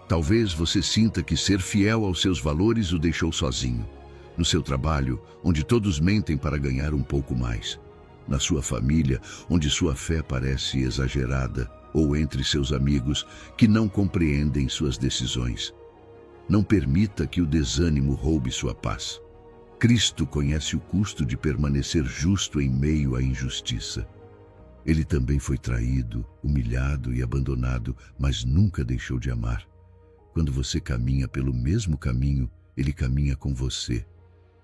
Talvez você sinta que ser fiel aos seus valores o deixou sozinho. No seu trabalho, onde todos mentem para ganhar um pouco mais. Na sua família, onde sua fé parece exagerada. Ou entre seus amigos, que não compreendem suas decisões. Não permita que o desânimo roube sua paz. Cristo conhece o custo de permanecer justo em meio à injustiça. Ele também foi traído, humilhado e abandonado, mas nunca deixou de amar. Quando você caminha pelo mesmo caminho, Ele caminha com você.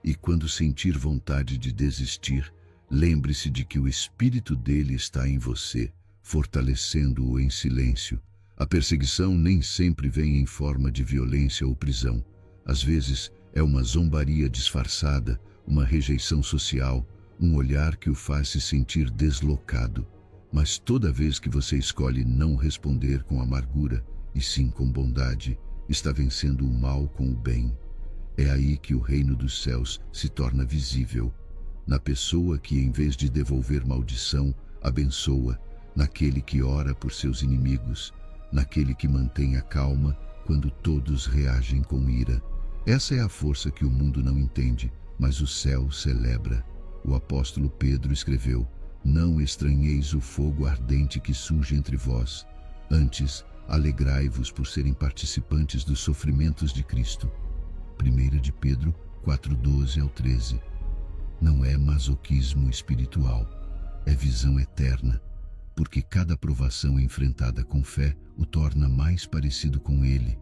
E quando sentir vontade de desistir, lembre-se de que o Espírito dele está em você, fortalecendo-o em silêncio. A perseguição nem sempre vem em forma de violência ou prisão. Às vezes é uma zombaria disfarçada, uma rejeição social, um olhar que o faz se sentir deslocado. Mas toda vez que você escolhe não responder com amargura, e sim com bondade, está vencendo o mal com o bem. É aí que o reino dos céus se torna visível, na pessoa que, em vez de devolver maldição, abençoa, naquele que ora por seus inimigos, naquele que mantém a calma quando todos reagem com ira. Essa é a força que o mundo não entende, mas o céu celebra. O apóstolo Pedro escreveu: não estranheis o fogo ardente que surge entre vós. Antes, alegrai-vos por serem participantes dos sofrimentos de Cristo. 1 de Pedro 4:12-13. Não é masoquismo espiritual, é visão eterna, porque cada provação enfrentada com fé o torna mais parecido com Ele.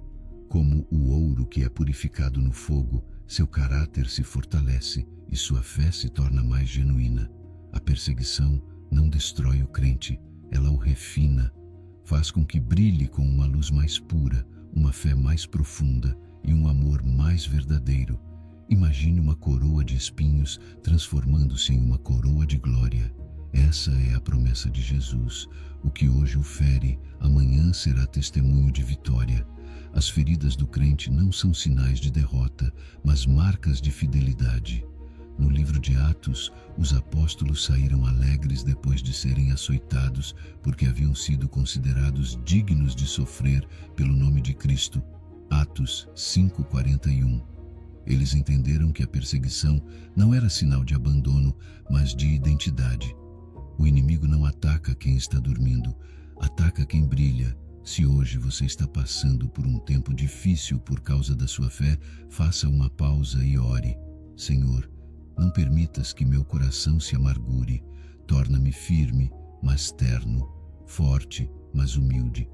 Como o ouro que é purificado no fogo, seu caráter se fortalece e sua fé se torna mais genuína. A perseguição não destrói o crente, ela o refina, faz com que brilhe com uma luz mais pura, uma fé mais profunda e um amor mais verdadeiro. Imagine uma coroa de espinhos transformando-se em uma coroa de glória. Essa é a promessa de Jesus. O que hoje o fere, amanhã será testemunho de vitória. As feridas do crente não são sinais de derrota, mas marcas de fidelidade. No livro de Atos, os apóstolos saíram alegres depois de serem açoitados, porque haviam sido considerados dignos de sofrer pelo nome de Cristo. Atos 5:41. Eles entenderam que a perseguição não era sinal de abandono, mas de identidade. O inimigo não ataca quem está dormindo, ataca quem brilha. Se hoje você está passando por um tempo difícil por causa da sua fé, faça uma pausa e ore. Senhor, não permitas que meu coração se amargure. Torna-me firme, mas terno, forte, mas humilde.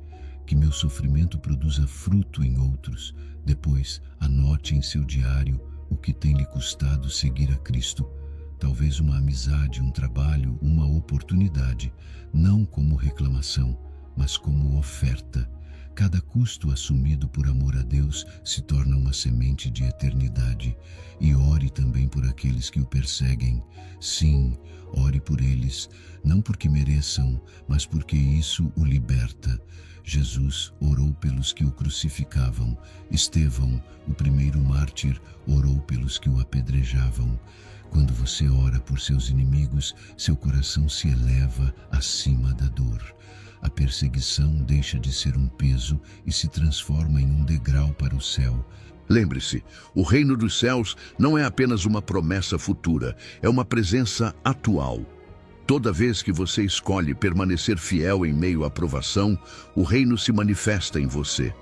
Que meu sofrimento produza fruto em outros. Depois, anote em seu diário o que tem lhe custado seguir a Cristo. Talvez uma amizade, um trabalho, uma oportunidade, não como reclamação, mas como oferta. Cada custo assumido por amor a Deus se torna uma semente de eternidade. E ore também por aqueles que o perseguem. Sim, ore por eles, não porque mereçam, mas porque isso o liberta. Jesus orou pelos que o crucificavam. Estevão, o primeiro mártir, orou pelos que o apedrejavam. Quando você ora por seus inimigos, seu coração se eleva acima da dor. A perseguição deixa de ser um peso e se transforma em um degrau para o céu. Lembre-se, o reino dos céus não é apenas uma promessa futura, é uma presença atual. Toda vez que você escolhe permanecer fiel em meio à provação, o reino se manifesta em você.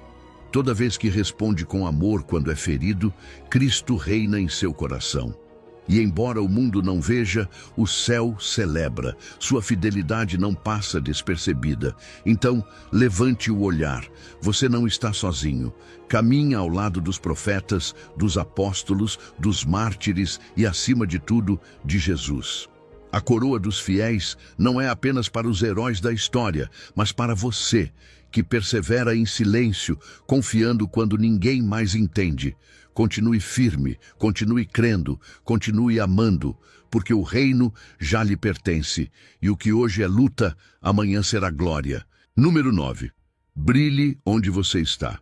Toda vez que responde com amor quando é ferido, Cristo reina em seu coração. E embora o mundo não veja, o céu celebra. Sua fidelidade não passa despercebida. Então, levante o olhar. Você não está sozinho. Caminha ao lado dos profetas, dos apóstolos, dos mártires e, acima de tudo, de Jesus. A coroa dos fiéis não é apenas para os heróis da história, mas para você, que persevera em silêncio, confiando quando ninguém mais entende. Continue firme, continue crendo, continue amando, porque o reino já lhe pertence, e o que hoje é luta, amanhã será glória. Número 9. Brilhe onde você está.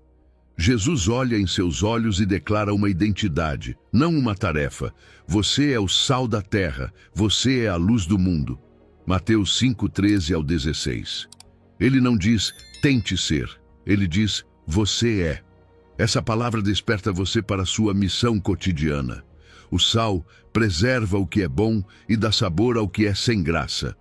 Jesus olha em seus olhos e declara uma identidade, não uma tarefa. Você é o sal da terra, você é a luz do mundo. Mateus 5:13-16. Ele não diz, tente ser. Ele diz, você é. Essa palavra desperta você para a sua missão cotidiana. O sal preserva o que é bom e dá sabor ao que é sem graça.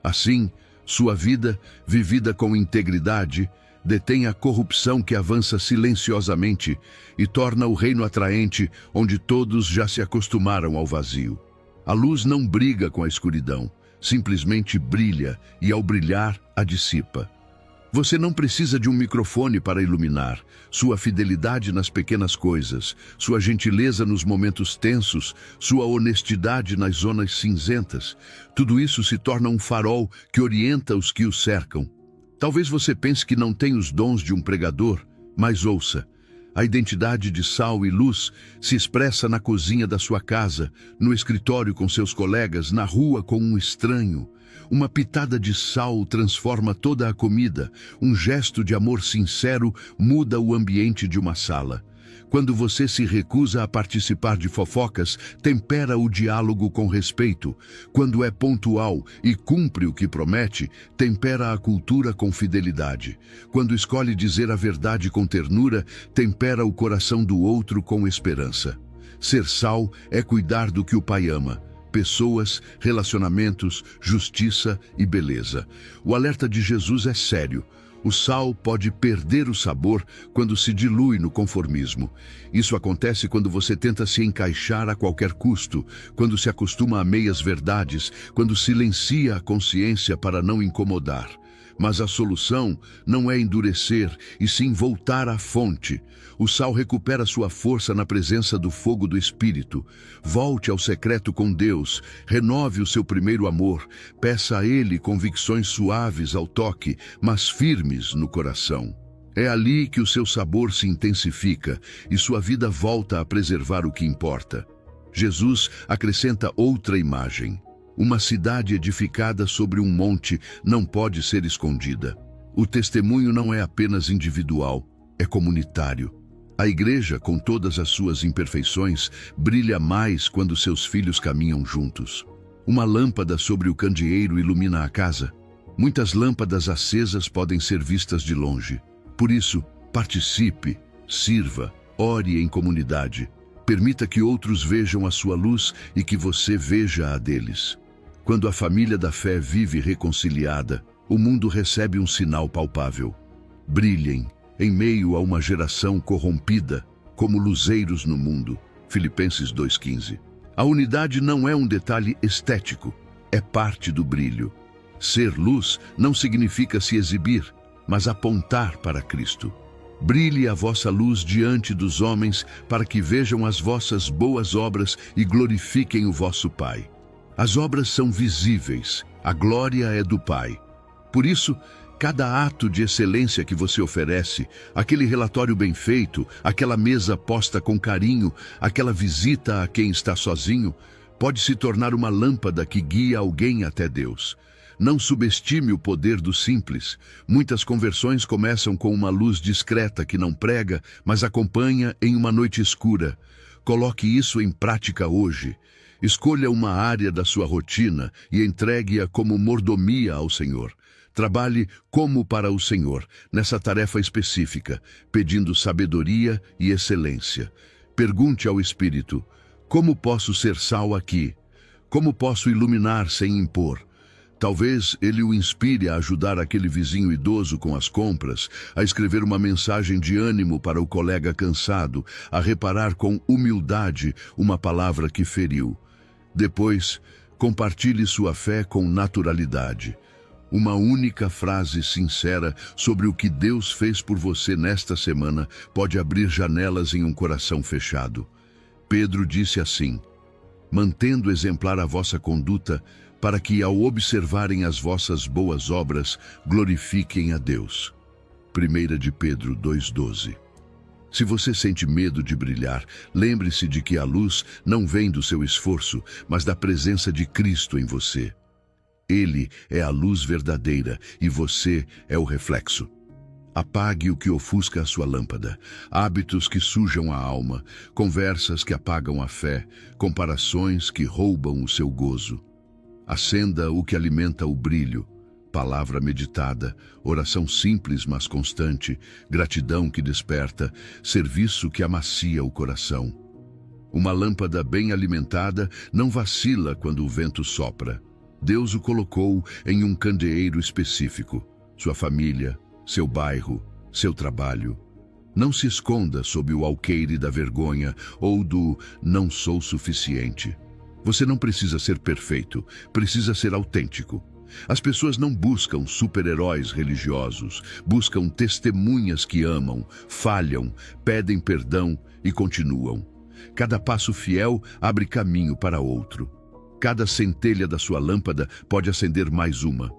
Assim, sua vida, vivida com integridade, detém a corrupção que avança silenciosamente e torna o reino atraente onde todos já se acostumaram ao vazio. A luz não briga com a escuridão, simplesmente brilha e, ao brilhar, a dissipa. Você não precisa de um microfone para iluminar. Sua fidelidade nas pequenas coisas, sua gentileza nos momentos tensos, sua honestidade nas zonas cinzentas, tudo isso se torna um farol que orienta os que o cercam. Talvez você pense que não tem os dons de um pregador, mas ouça. A identidade de sal e luz se expressa na cozinha da sua casa, no escritório com seus colegas, na rua com um estranho. Uma pitada de sal transforma toda a comida. Um gesto de amor sincero muda o ambiente de uma sala. Quando você se recusa a participar de fofocas, tempera o diálogo com respeito. Quando é pontual e cumpre o que promete, tempera a cultura com fidelidade. Quando escolhe dizer a verdade com ternura, tempera o coração do outro com esperança. Ser sal é cuidar do que o Pai ama. Pessoas, relacionamentos, justiça e beleza. O alerta de Jesus é sério. O sal pode perder o sabor quando se dilui no conformismo. Isso acontece quando você tenta se encaixar a qualquer custo, quando se acostuma a meias verdades, quando silencia a consciência para não incomodar. Mas a solução não é endurecer, e sim voltar à fonte. O sal recupera sua força na presença do fogo do Espírito. Volte ao secreto com Deus, renove o seu primeiro amor, peça a Ele convicções suaves ao toque, mas firmes no coração. É ali que o seu sabor se intensifica e sua vida volta a preservar o que importa. Jesus acrescenta outra imagem. Uma cidade edificada sobre um monte não pode ser escondida. O testemunho não é apenas individual, é comunitário. A igreja, com todas as suas imperfeições, brilha mais quando seus filhos caminham juntos. Uma lâmpada sobre o candeeiro ilumina a casa. Muitas lâmpadas acesas podem ser vistas de longe. Por isso, participe, sirva, ore em comunidade. Permita que outros vejam a sua luz e que você veja a deles. Quando a família da fé vive reconciliada, o mundo recebe um sinal palpável. Brilhem em meio a uma geração corrompida, como luzeiros no mundo. Filipenses 2:15. A unidade não é um detalhe estético, é parte do brilho. Ser luz não significa se exibir, mas apontar para Cristo. Brilhe a vossa luz diante dos homens, para que vejam as vossas boas obras e glorifiquem o vosso Pai. As obras são visíveis, a glória é do Pai. Por isso, cada ato de excelência que você oferece, aquele relatório bem feito, aquela mesa posta com carinho, aquela visita a quem está sozinho, pode se tornar uma lâmpada que guia alguém até Deus. Não subestime o poder do simples. Muitas conversões começam com uma luz discreta que não prega, mas acompanha em uma noite escura. Coloque isso em prática hoje. Escolha uma área da sua rotina e entregue-a como mordomia ao Senhor. Trabalhe como para o Senhor, nessa tarefa específica, pedindo sabedoria e excelência. Pergunte ao Espírito: como posso ser sal aqui? Como posso iluminar sem impor? Talvez ele o inspire a ajudar aquele vizinho idoso com as compras, a escrever uma mensagem de ânimo para o colega cansado, a reparar com humildade uma palavra que feriu. Depois, compartilhe sua fé com naturalidade. Uma única frase sincera sobre o que Deus fez por você nesta semana pode abrir janelas em um coração fechado. Pedro disse assim: mantendo exemplar a vossa conduta, para que, ao observarem as vossas boas obras, glorifiquem a Deus. 1 de Pedro 2,12. Se você sente medo de brilhar, lembre-se de que a luz não vem do seu esforço, mas da presença de Cristo em você. Ele é a luz verdadeira e você é o reflexo. Apague o que ofusca a sua lâmpada, hábitos que sujam a alma, conversas que apagam a fé, comparações que roubam o seu gozo. Acenda o que alimenta o brilho, palavra meditada, oração simples mas constante, gratidão que desperta, serviço que amacia o coração. Uma lâmpada bem alimentada não vacila quando o vento sopra. Deus o colocou em um candeeiro específico, sua família, seu bairro, seu trabalho. Não se esconda sob o alqueire da vergonha ou do não sou suficiente. Você não precisa ser perfeito, precisa ser autêntico. As pessoas não buscam super-heróis religiosos, buscam testemunhas que amam, falham, pedem perdão e continuam. Cada passo fiel abre caminho para outro. Cada centelha da sua lâmpada pode acender mais uma.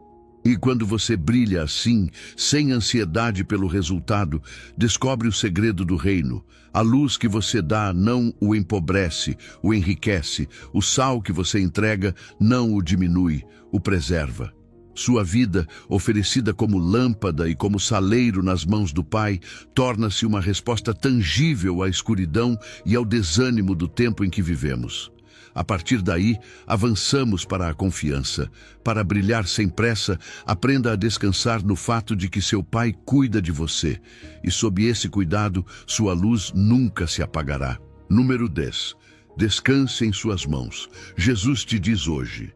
E quando você brilha assim, sem ansiedade pelo resultado, descobre o segredo do reino. A luz que você dá não o empobrece, o enriquece. O sal que você entrega não o diminui, o preserva. Sua vida, oferecida como lâmpada e como saleiro nas mãos do Pai, torna-se uma resposta tangível à escuridão e ao desânimo do tempo em que vivemos. A partir daí, avançamos para a confiança. Para brilhar sem pressa, aprenda a descansar no fato de que seu Pai cuida de você. E sob esse cuidado, sua luz nunca se apagará. Número 10. Descanse em suas mãos. Jesus te diz hoje: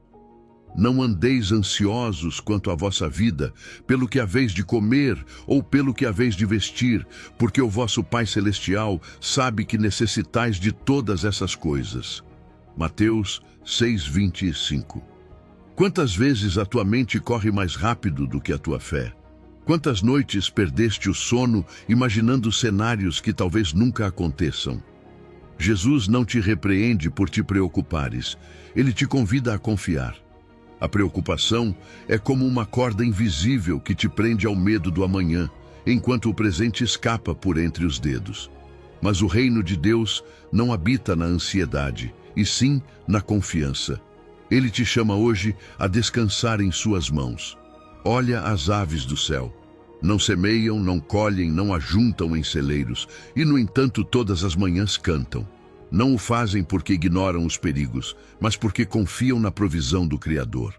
não andeis ansiosos quanto à vossa vida, pelo que haveis de comer ou pelo que haveis de vestir, porque o vosso Pai Celestial sabe que necessitais de todas essas coisas. Mateus 6:25. Quantas vezes a tua mente corre mais rápido do que a tua fé? Quantas noites perdeste o sono imaginando cenários que talvez nunca aconteçam? Jesus não te repreende por te preocupares. Ele te convida a confiar. A preocupação é como uma corda invisível que te prende ao medo do amanhã, enquanto o presente escapa por entre os dedos. Mas o reino de Deus não habita na ansiedade, e sim na confiança. Ele te chama hoje a descansar em suas mãos. Olha as aves do céu. Não semeiam, não colhem, não ajuntam em celeiros, e no entanto todas as manhãs cantam. Não o fazem porque ignoram os perigos, mas porque confiam na provisão do Criador.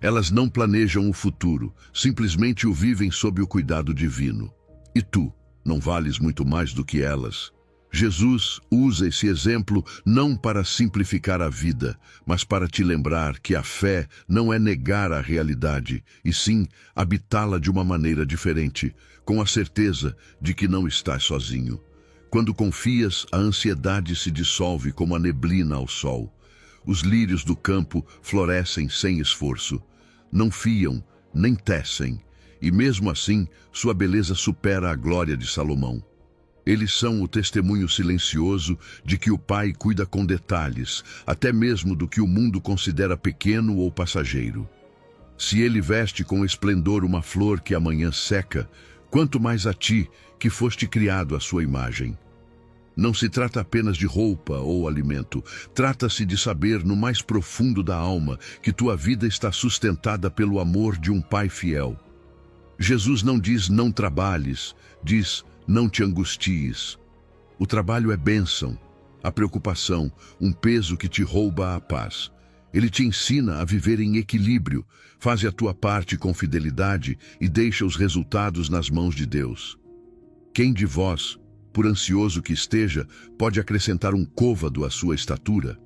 Elas não planejam o futuro, simplesmente o vivem sob o cuidado divino. E tu, não vales muito mais do que elas? Jesus usa esse exemplo não para simplificar a vida, mas para te lembrar que a fé não é negar a realidade, e sim habitá-la de uma maneira diferente, com a certeza de que não estás sozinho. Quando confias, a ansiedade se dissolve como a neblina ao sol. Os lírios do campo florescem sem esforço. Não fiam, nem tecem, e mesmo assim sua beleza supera a glória de Salomão. Eles são o testemunho silencioso de que o Pai cuida com detalhes, até mesmo do que o mundo considera pequeno ou passageiro. Se ele veste com esplendor uma flor que amanhã seca, quanto mais a ti, que foste criado à sua imagem. Não se trata apenas de roupa ou alimento, trata-se de saber no mais profundo da alma que tua vida está sustentada pelo amor de um Pai fiel. Jesus não diz não trabalhes, diz não te angusties. O trabalho é bênção, a preocupação, um peso que te rouba a paz. Ele te ensina a viver em equilíbrio, faze a tua parte com fidelidade e deixa os resultados nas mãos de Deus. Quem de vós, por ansioso que esteja, pode acrescentar um côvado à sua estatura?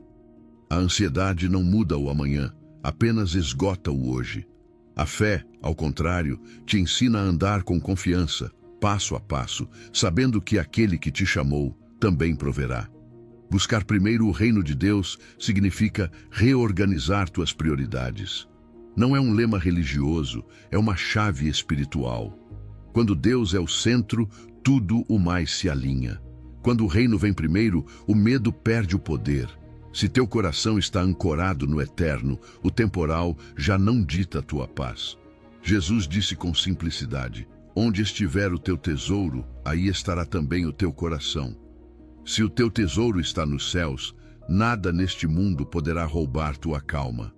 A ansiedade não muda o amanhã, apenas esgota o hoje. A fé, ao contrário, te ensina a andar com confiança, passo a passo, sabendo que aquele que te chamou também proverá. Buscar primeiro o reino de Deus significa reorganizar tuas prioridades. Não é um lema religioso, é uma chave espiritual. Quando Deus é o centro, tudo o mais se alinha. Quando o reino vem primeiro, o medo perde o poder. Se teu coração está ancorado no eterno, o temporal já não dita a tua paz. Jesus disse com simplicidade: onde estiver o teu tesouro, aí estará também o teu coração. Se o teu tesouro está nos céus, nada neste mundo poderá roubar tua calma.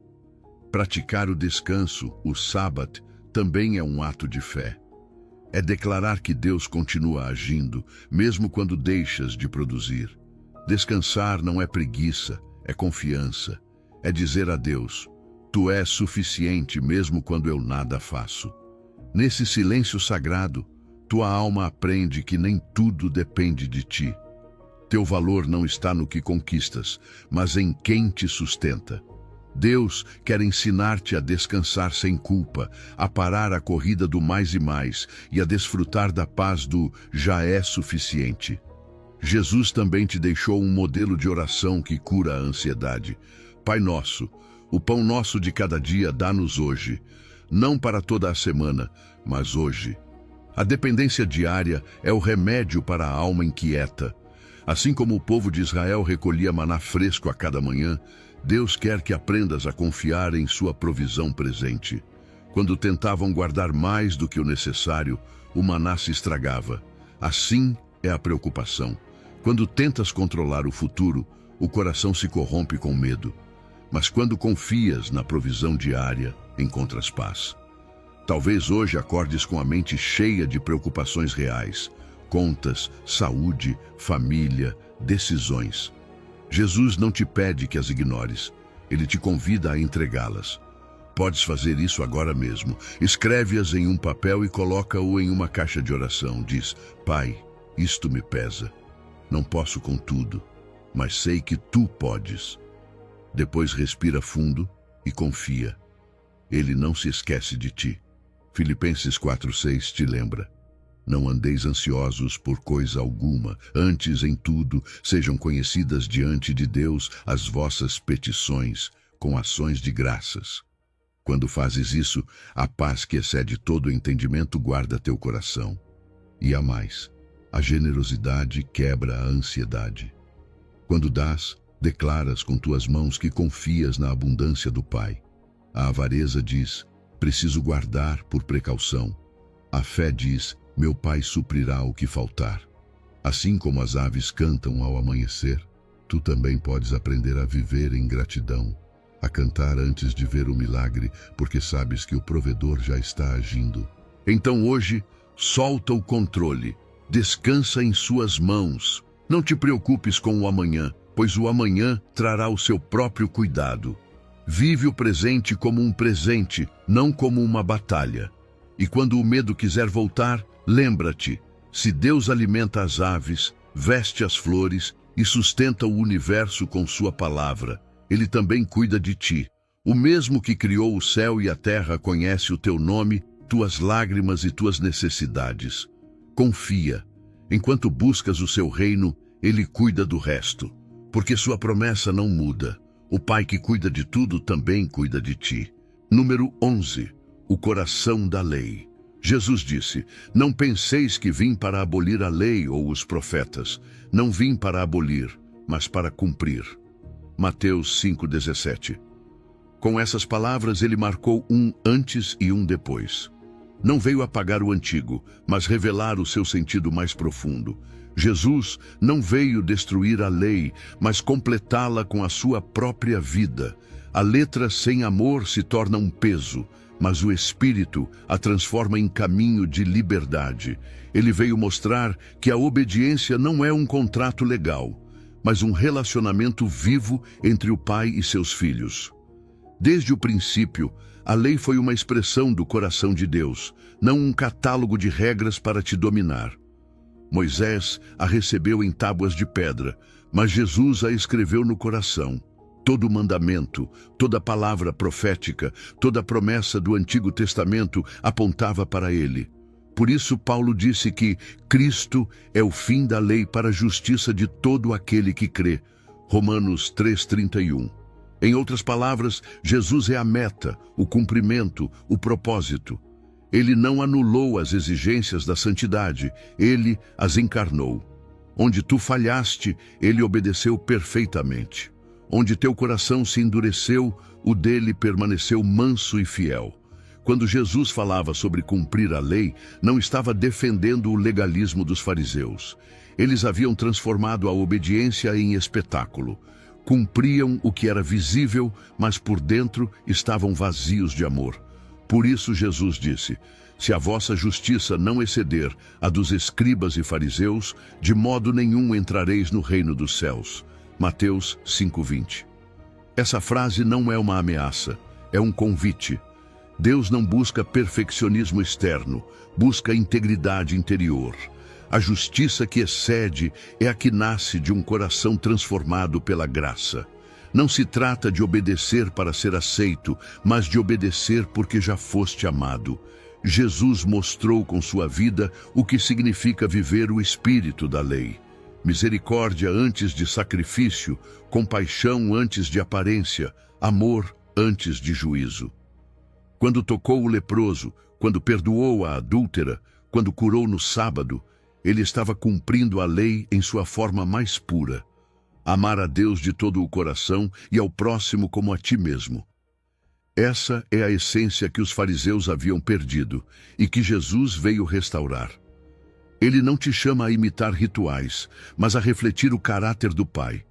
Praticar o descanso, o sábado, também é um ato de fé. É declarar que Deus continua agindo, mesmo quando deixas de produzir. Descansar não é preguiça, é confiança. É dizer a Deus: tu és suficiente mesmo quando eu nada faço. Nesse silêncio sagrado, tua alma aprende que nem tudo depende de ti. Teu valor não está no que conquistas, mas em quem te sustenta. Deus quer ensinar-te a descansar sem culpa, a parar a corrida do mais e mais e a desfrutar da paz do já é suficiente. Jesus também te deixou um modelo de oração que cura a ansiedade. Pai nosso, o pão nosso de cada dia dá-nos hoje, não para toda a semana, mas hoje. A dependência diária é o remédio para a alma inquieta. Assim como o povo de Israel recolhia maná fresco a cada manhã, Deus quer que aprendas a confiar em sua provisão presente. Quando tentavam guardar mais do que o necessário, o maná se estragava. Assim é a preocupação. Quando tentas controlar o futuro, o coração se corrompe com medo. Mas quando confias na provisão diária, encontras paz. Talvez hoje acordes com a mente cheia de preocupações reais. Contas, saúde, família, decisões. Jesus não te pede que as ignores. Ele te convida a entregá-las. Podes fazer isso agora mesmo. Escreve-as em um papel e coloca-o em uma caixa de oração. Diz: Pai, isto me pesa. Não posso com tudo, mas sei que tu podes. Depois respira fundo e confia. Ele não se esquece de ti. Filipenses 4:6 te lembra: não andeis ansiosos por coisa alguma, antes em tudo sejam conhecidas diante de Deus as vossas petições, com ações de graças. Quando fazes isso, a paz que excede todo o entendimento guarda teu coração. E há mais: a generosidade quebra a ansiedade. Quando dás, declaras com tuas mãos que confias na abundância do Pai. A avareza diz: preciso guardar por precaução. A fé diz: meu Pai suprirá o que faltar. Assim como as aves cantam ao amanhecer, tu também podes aprender a viver em gratidão, a cantar antes de ver o milagre, porque sabes que o provedor já está agindo. Então hoje, solta o controle, descansa em suas mãos. Não te preocupes com o amanhã, pois o amanhã trará o seu próprio cuidado. Vive o presente como um presente, não como uma batalha. E quando o medo quiser voltar, lembra-te: se Deus alimenta as aves, veste as flores e sustenta o universo com sua palavra, Ele também cuida de ti. O mesmo que criou o céu e a terra conhece o teu nome, tuas lágrimas e tuas necessidades. Confia. Enquanto buscas o seu reino, Ele cuida do resto, porque sua promessa não muda. O Pai que cuida de tudo também cuida de ti. Número 11. O coração da lei. Jesus disse: Não penseis que vim para abolir a lei ou os profetas. Não vim para abolir, mas para cumprir. Mateus 5,17. Com essas palavras ele marcou um antes e um depois. Não veio apagar o antigo, mas revelar o seu sentido mais profundo. Jesus não veio destruir a lei, mas completá-la com a sua própria vida. A letra sem amor se torna um peso, mas o Espírito a transforma em caminho de liberdade. Ele veio mostrar que a obediência não é um contrato legal, mas um relacionamento vivo entre o Pai e seus filhos. Desde o princípio, a lei foi uma expressão do coração de Deus, não um catálogo de regras para te dominar. Moisés a recebeu em tábuas de pedra, mas Jesus a escreveu no coração. Todo mandamento, toda palavra profética, toda promessa do Antigo Testamento apontava para ele. Por isso Paulo disse que Cristo é o fim da lei para a justiça de todo aquele que crê. Romanos 3,31. Em outras palavras, Jesus é a meta, o cumprimento, o propósito. Ele não anulou as exigências da santidade, ele as encarnou. Onde tu falhaste, ele obedeceu perfeitamente. Onde teu coração se endureceu, o dele permaneceu manso e fiel. Quando Jesus falava sobre cumprir a lei, não estava defendendo o legalismo dos fariseus. Eles haviam transformado a obediência em espetáculo. Cumpriam o que era visível, mas por dentro estavam vazios de amor. Por isso Jesus disse: Se a vossa justiça não exceder a dos escribas e fariseus, de modo nenhum entrareis no reino dos céus. Mateus 5,20. Essa frase não é uma ameaça, é um convite. Deus não busca perfeccionismo externo, busca integridade interior. A justiça que excede é a que nasce de um coração transformado pela graça. Não se trata de obedecer para ser aceito, mas de obedecer porque já foste amado. Jesus mostrou com sua vida o que significa viver o espírito da lei. Misericórdia antes de sacrifício, compaixão antes de aparência, amor antes de juízo. Quando tocou o leproso, quando perdoou a adúltera, quando curou no sábado, ele estava cumprindo a lei em sua forma mais pura. Amar a Deus de todo o coração e ao próximo como a ti mesmo. Essa é a essência que os fariseus haviam perdido e que Jesus veio restaurar. Ele não te chama a imitar rituais, mas a refletir o caráter do Pai.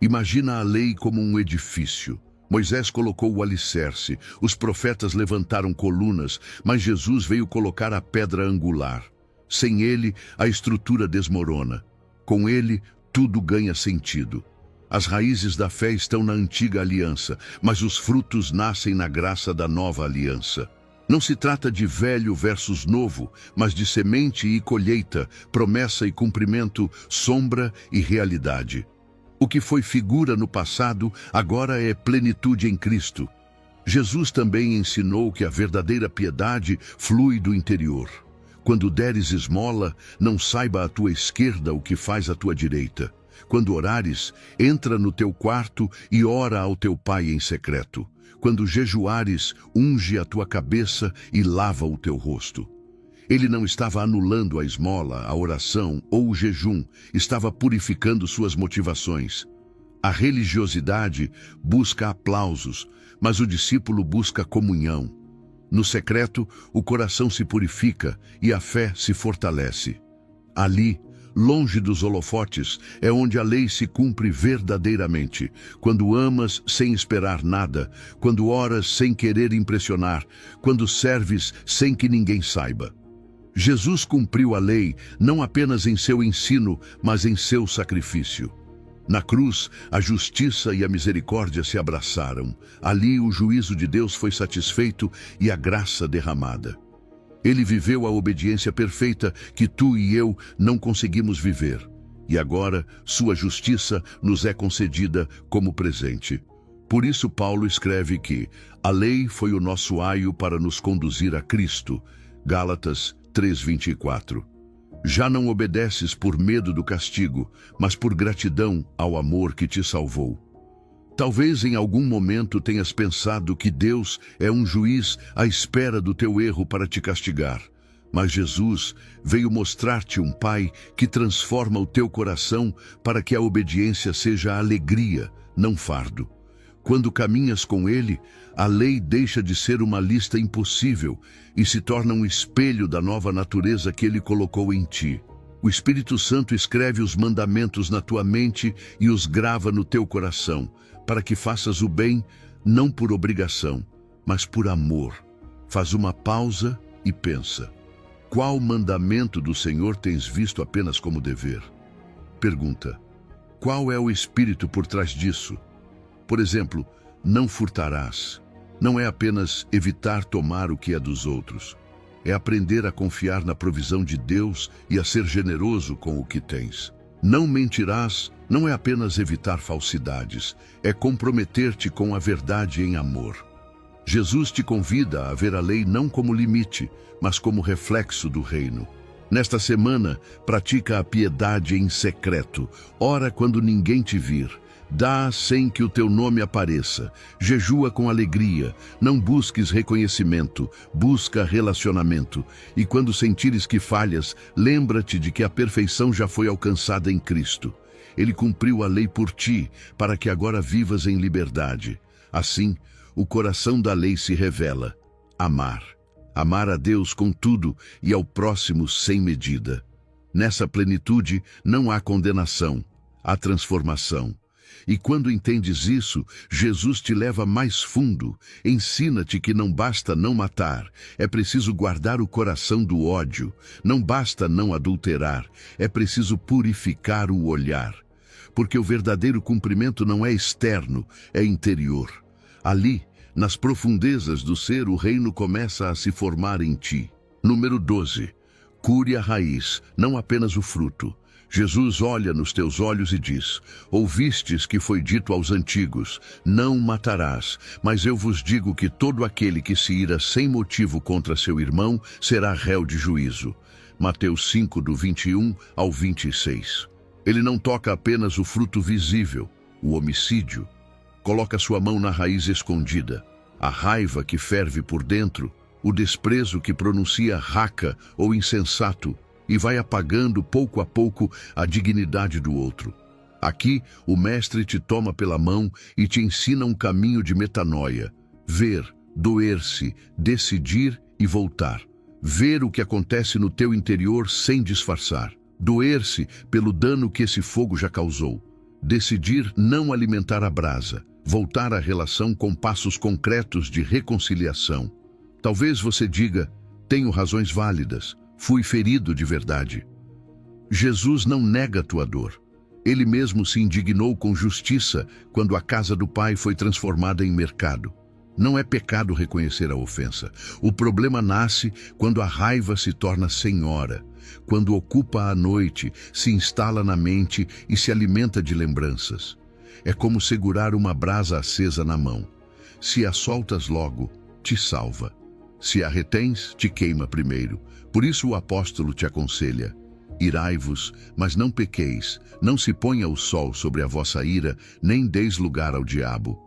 Imagina a lei como um edifício. Moisés colocou o alicerce, os profetas levantaram colunas, mas Jesus veio colocar a pedra angular. Sem ele, a estrutura desmorona. Com ele, tudo ganha sentido. As raízes da fé estão na antiga aliança, mas os frutos nascem na graça da nova aliança. Não se trata de velho versus novo, mas de semente e colheita, promessa e cumprimento, sombra e realidade. O que foi figura no passado, agora é plenitude em Cristo. Jesus também ensinou que a verdadeira piedade flui do interior. Quando deres esmola, não saiba a tua esquerda o que faz a tua direita. Quando orares, entra no teu quarto e ora ao teu Pai em secreto. Quando jejuares, unge a tua cabeça e lava o teu rosto. Ele não estava anulando a esmola, a oração ou o jejum, estava purificando suas motivações. A religiosidade busca aplausos, mas o discípulo busca comunhão. No secreto, o coração se purifica e a fé se fortalece. Ali, longe dos holofotes, é onde a lei se cumpre verdadeiramente. Quando amas sem esperar nada, quando oras sem querer impressionar, quando serves sem que ninguém saiba. Jesus cumpriu a lei não apenas em seu ensino, mas em seu sacrifício. Na cruz, a justiça e a misericórdia se abraçaram. Ali o juízo de Deus foi satisfeito e a graça derramada. Ele viveu a obediência perfeita que tu e eu não conseguimos viver. E agora, sua justiça nos é concedida como presente. Por isso Paulo escreve que a lei foi o nosso aio para nos conduzir a Cristo. Gálatas 3:24. Já não obedeces por medo do castigo, mas por gratidão ao amor que te salvou. Talvez em algum momento tenhas pensado que Deus é um juiz à espera do teu erro para te castigar. Mas Jesus veio mostrar-te um Pai que transforma o teu coração para que a obediência seja alegria, não fardo. Quando caminhas com Ele, a lei deixa de ser uma lista impossível e se torna um espelho da nova natureza que Ele colocou em ti. O Espírito Santo escreve os mandamentos na tua mente e os grava no teu coração, para que faças o bem, não por obrigação, mas por amor. Faz uma pausa e pensa: qual mandamento do Senhor tens visto apenas como dever? Pergunta: qual é o espírito por trás disso? Por exemplo, não furtarás. Não é apenas evitar tomar o que é dos outros. É aprender a confiar na provisão de Deus e a ser generoso com o que tens. Não mentirás não é apenas evitar falsidades, é comprometer-te com a verdade em amor. Jesus te convida a ver a lei não como limite, mas como reflexo do reino. Nesta semana, pratica a piedade em secreto. Ora quando ninguém te vir. Dá sem que o teu nome apareça. Jejua com alegria. Não busques reconhecimento, busca relacionamento. E quando sentires que falhas, lembra-te de que a perfeição já foi alcançada em Cristo. Ele cumpriu a lei por ti, para que agora vivas em liberdade. Assim, o coração da lei se revela: amar. Amar a Deus com tudo e ao próximo sem medida. Nessa plenitude não há condenação, há transformação. E quando entendes isso, Jesus te leva mais fundo, ensina-te que não basta não matar, é preciso guardar o coração do ódio, não basta não adulterar, é preciso purificar o olhar. Porque o verdadeiro cumprimento não é externo, é interior. Ali, nas profundezas do ser, o reino começa a se formar em ti. Número 12. Cure a raiz, não apenas o fruto. Jesus olha nos teus olhos e diz: ouvistes que foi dito aos antigos, não matarás, mas eu vos digo que todo aquele que se ira sem motivo contra seu irmão será réu de juízo. Mateus 5, do 21 ao 26. Ele não toca apenas o fruto visível, o homicídio. Coloca sua mão na raiz escondida, a raiva que ferve por dentro, o desprezo que pronuncia raca ou insensato, e vai apagando pouco a pouco a dignidade do outro. Aqui, o Mestre te toma pela mão e te ensina um caminho de metanoia. Ver, doer-se, decidir e voltar. Ver o que acontece no teu interior sem disfarçar. Doer-se pelo dano que esse fogo já causou. Decidir não alimentar a brasa. Voltar à relação com passos concretos de reconciliação. Talvez você diga: tenho razões válidas. Fui ferido de verdade. Jesus não nega a tua dor. Ele mesmo se indignou com justiça quando a casa do Pai foi transformada em mercado. Não é pecado reconhecer a ofensa. O problema nasce quando a raiva se torna senhora, quando ocupa a noite, se instala na mente e se alimenta de lembranças. É como segurar uma brasa acesa na mão. Se a soltas logo, te salva. Se a retens, te queima primeiro. Por isso o apóstolo te aconselha: irai-vos, mas não pequeis, não se ponha o sol sobre a vossa ira, nem deis lugar ao diabo.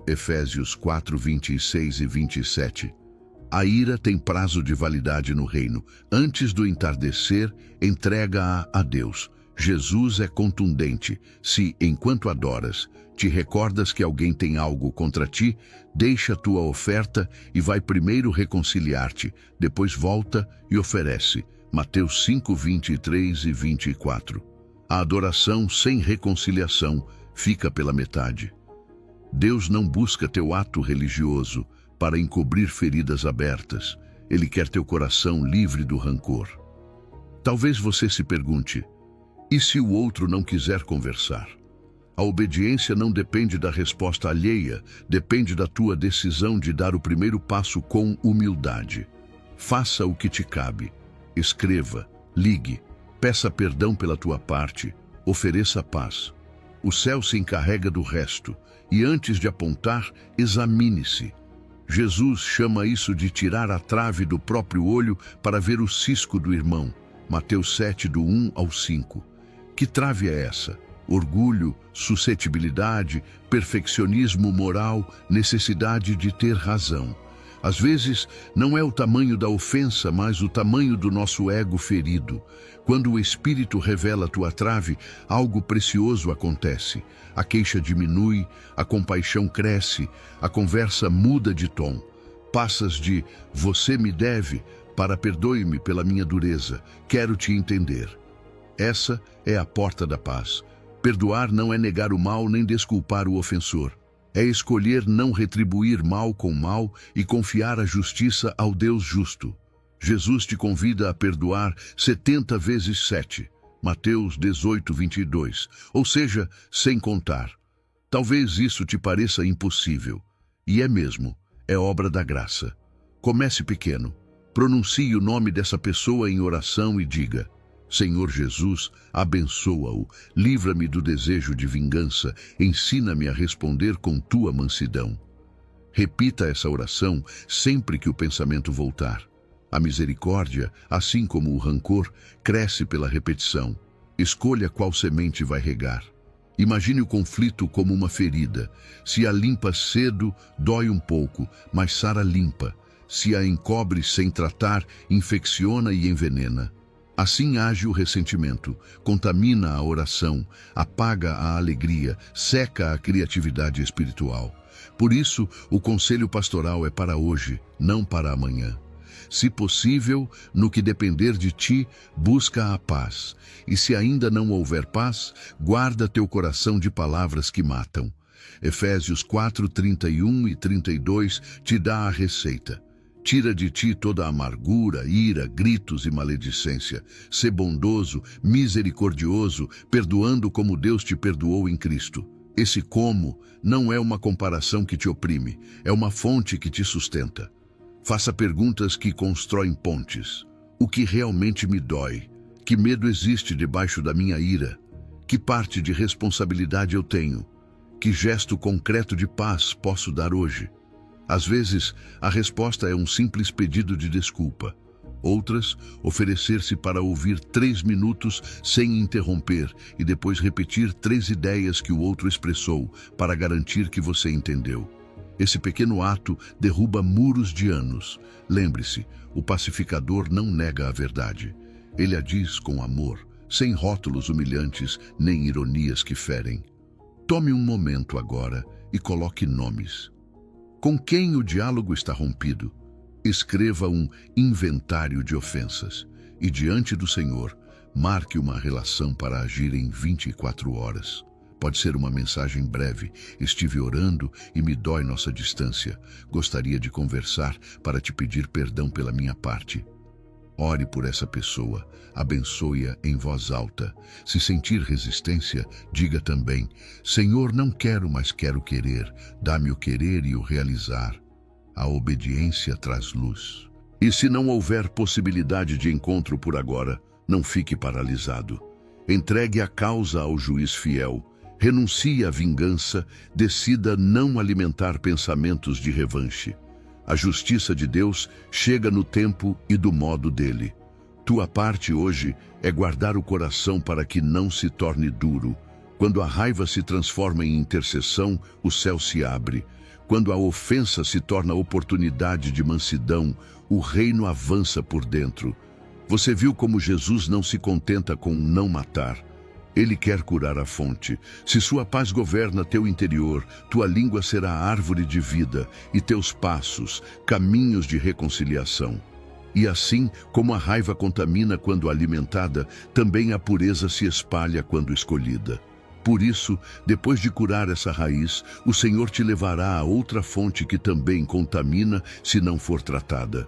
Efésios 4, 26 e 27. A ira tem prazo de validade no reino. Antes do entardecer, entrega-a a Deus. Jesus é contundente. Se, enquanto adoras, te recordas que alguém tem algo contra ti, deixa tua oferta e vai primeiro reconciliar-te, depois volta e oferece. Mateus 5, 23 e 24. A adoração sem reconciliação fica pela metade. Deus não busca teu ato religioso para encobrir feridas abertas. Ele quer teu coração livre do rancor. Talvez você se pergunte: e se o outro não quiser conversar? A obediência não depende da resposta alheia, depende da tua decisão de dar o primeiro passo com humildade. Faça o que te cabe. Escreva, ligue, peça perdão pela tua parte, ofereça paz. O céu se encarrega do resto, e antes de apontar, examine-se. Jesus chama isso de tirar a trave do próprio olho para ver o cisco do irmão. Mateus 7, do 1 ao 5. Que trave é essa? Orgulho, suscetibilidade, perfeccionismo moral, necessidade de ter razão. Às vezes, não é o tamanho da ofensa, mas o tamanho do nosso ego ferido. Quando o Espírito revela a tua trave, algo precioso acontece. A queixa diminui, a compaixão cresce, a conversa muda de tom. Passas de "você me deve" para "perdoe-me pela minha dureza, quero te entender". Essa é a porta da paz. Perdoar não é negar o mal nem desculpar o ofensor. É escolher não retribuir mal com mal e confiar a justiça ao Deus justo. Jesus te convida a perdoar 70 vezes 7, Mateus 18, 22, ou seja, sem contar. Talvez isso te pareça impossível, e é mesmo, é obra da graça. Comece pequeno, pronuncie o nome dessa pessoa em oração e diga: Senhor Jesus, abençoa-o, livra-me do desejo de vingança, ensina-me a responder com tua mansidão. Repita essa oração sempre que o pensamento voltar. A misericórdia, assim como o rancor, cresce pela repetição. Escolha qual semente vai regar. Imagine o conflito como uma ferida. Se a limpa cedo, dói um pouco, mas sara limpa. Se a encobre sem tratar, infecciona e envenena. Assim age o ressentimento, contamina a oração, apaga a alegria, seca a criatividade espiritual. Por isso, o conselho pastoral é para hoje, não para amanhã. Se possível, no que depender de ti, busca a paz. E se ainda não houver paz, guarda teu coração de palavras que matam. Efésios 4, 31 e 32 te dá a receita. Tira de ti toda a amargura, ira, gritos e maledicência. Sê bondoso, misericordioso, perdoando como Deus te perdoou em Cristo. Esse como não é uma comparação que te oprime, é uma fonte que te sustenta. Faça perguntas que constroem pontes. O que realmente me dói? Que medo existe debaixo da minha ira? Que parte de responsabilidade eu tenho? Que gesto concreto de paz posso dar hoje? Às vezes, a resposta é um simples pedido de desculpa. Outras, oferecer-se para ouvir 3 minutos sem interromper e depois repetir 3 ideias que o outro expressou para garantir que você entendeu. Esse pequeno ato derruba muros de anos. Lembre-se, o pacificador não nega a verdade. Ele a diz com amor, sem rótulos humilhantes nem ironias que ferem. Tome um momento agora e coloque nomes. Com quem o diálogo está rompido? Escreva um inventário de ofensas e, diante do Senhor, marque uma relação para agir em 24 horas. Pode ser uma mensagem breve: estive orando e me dói nossa distância. Gostaria de conversar para te pedir perdão pela minha parte. Ore por essa pessoa, abençoe-a em voz alta. Se sentir resistência, diga também: Senhor, não quero, mas quero querer. Dá-me o querer e o realizar. A obediência traz luz. E se não houver possibilidade de encontro por agora, não fique paralisado. Entregue a causa ao juiz fiel. Renuncie à vingança, decida não alimentar pensamentos de revanche. A justiça de Deus chega no tempo e do modo dele. Tua parte hoje é guardar o coração para que não se torne duro. Quando a raiva se transforma em intercessão, o céu se abre. Quando a ofensa se torna oportunidade de mansidão, o reino avança por dentro. Você viu como Jesus não se contenta com não matar. Ele quer curar a fonte. Se sua paz governa teu interior, tua língua será árvore de vida e teus passos, caminhos de reconciliação. E assim como a raiva contamina quando alimentada, também a pureza se espalha quando escolhida. Por isso, depois de curar essa raiz, o Senhor te levará a outra fonte que também contamina se não for tratada: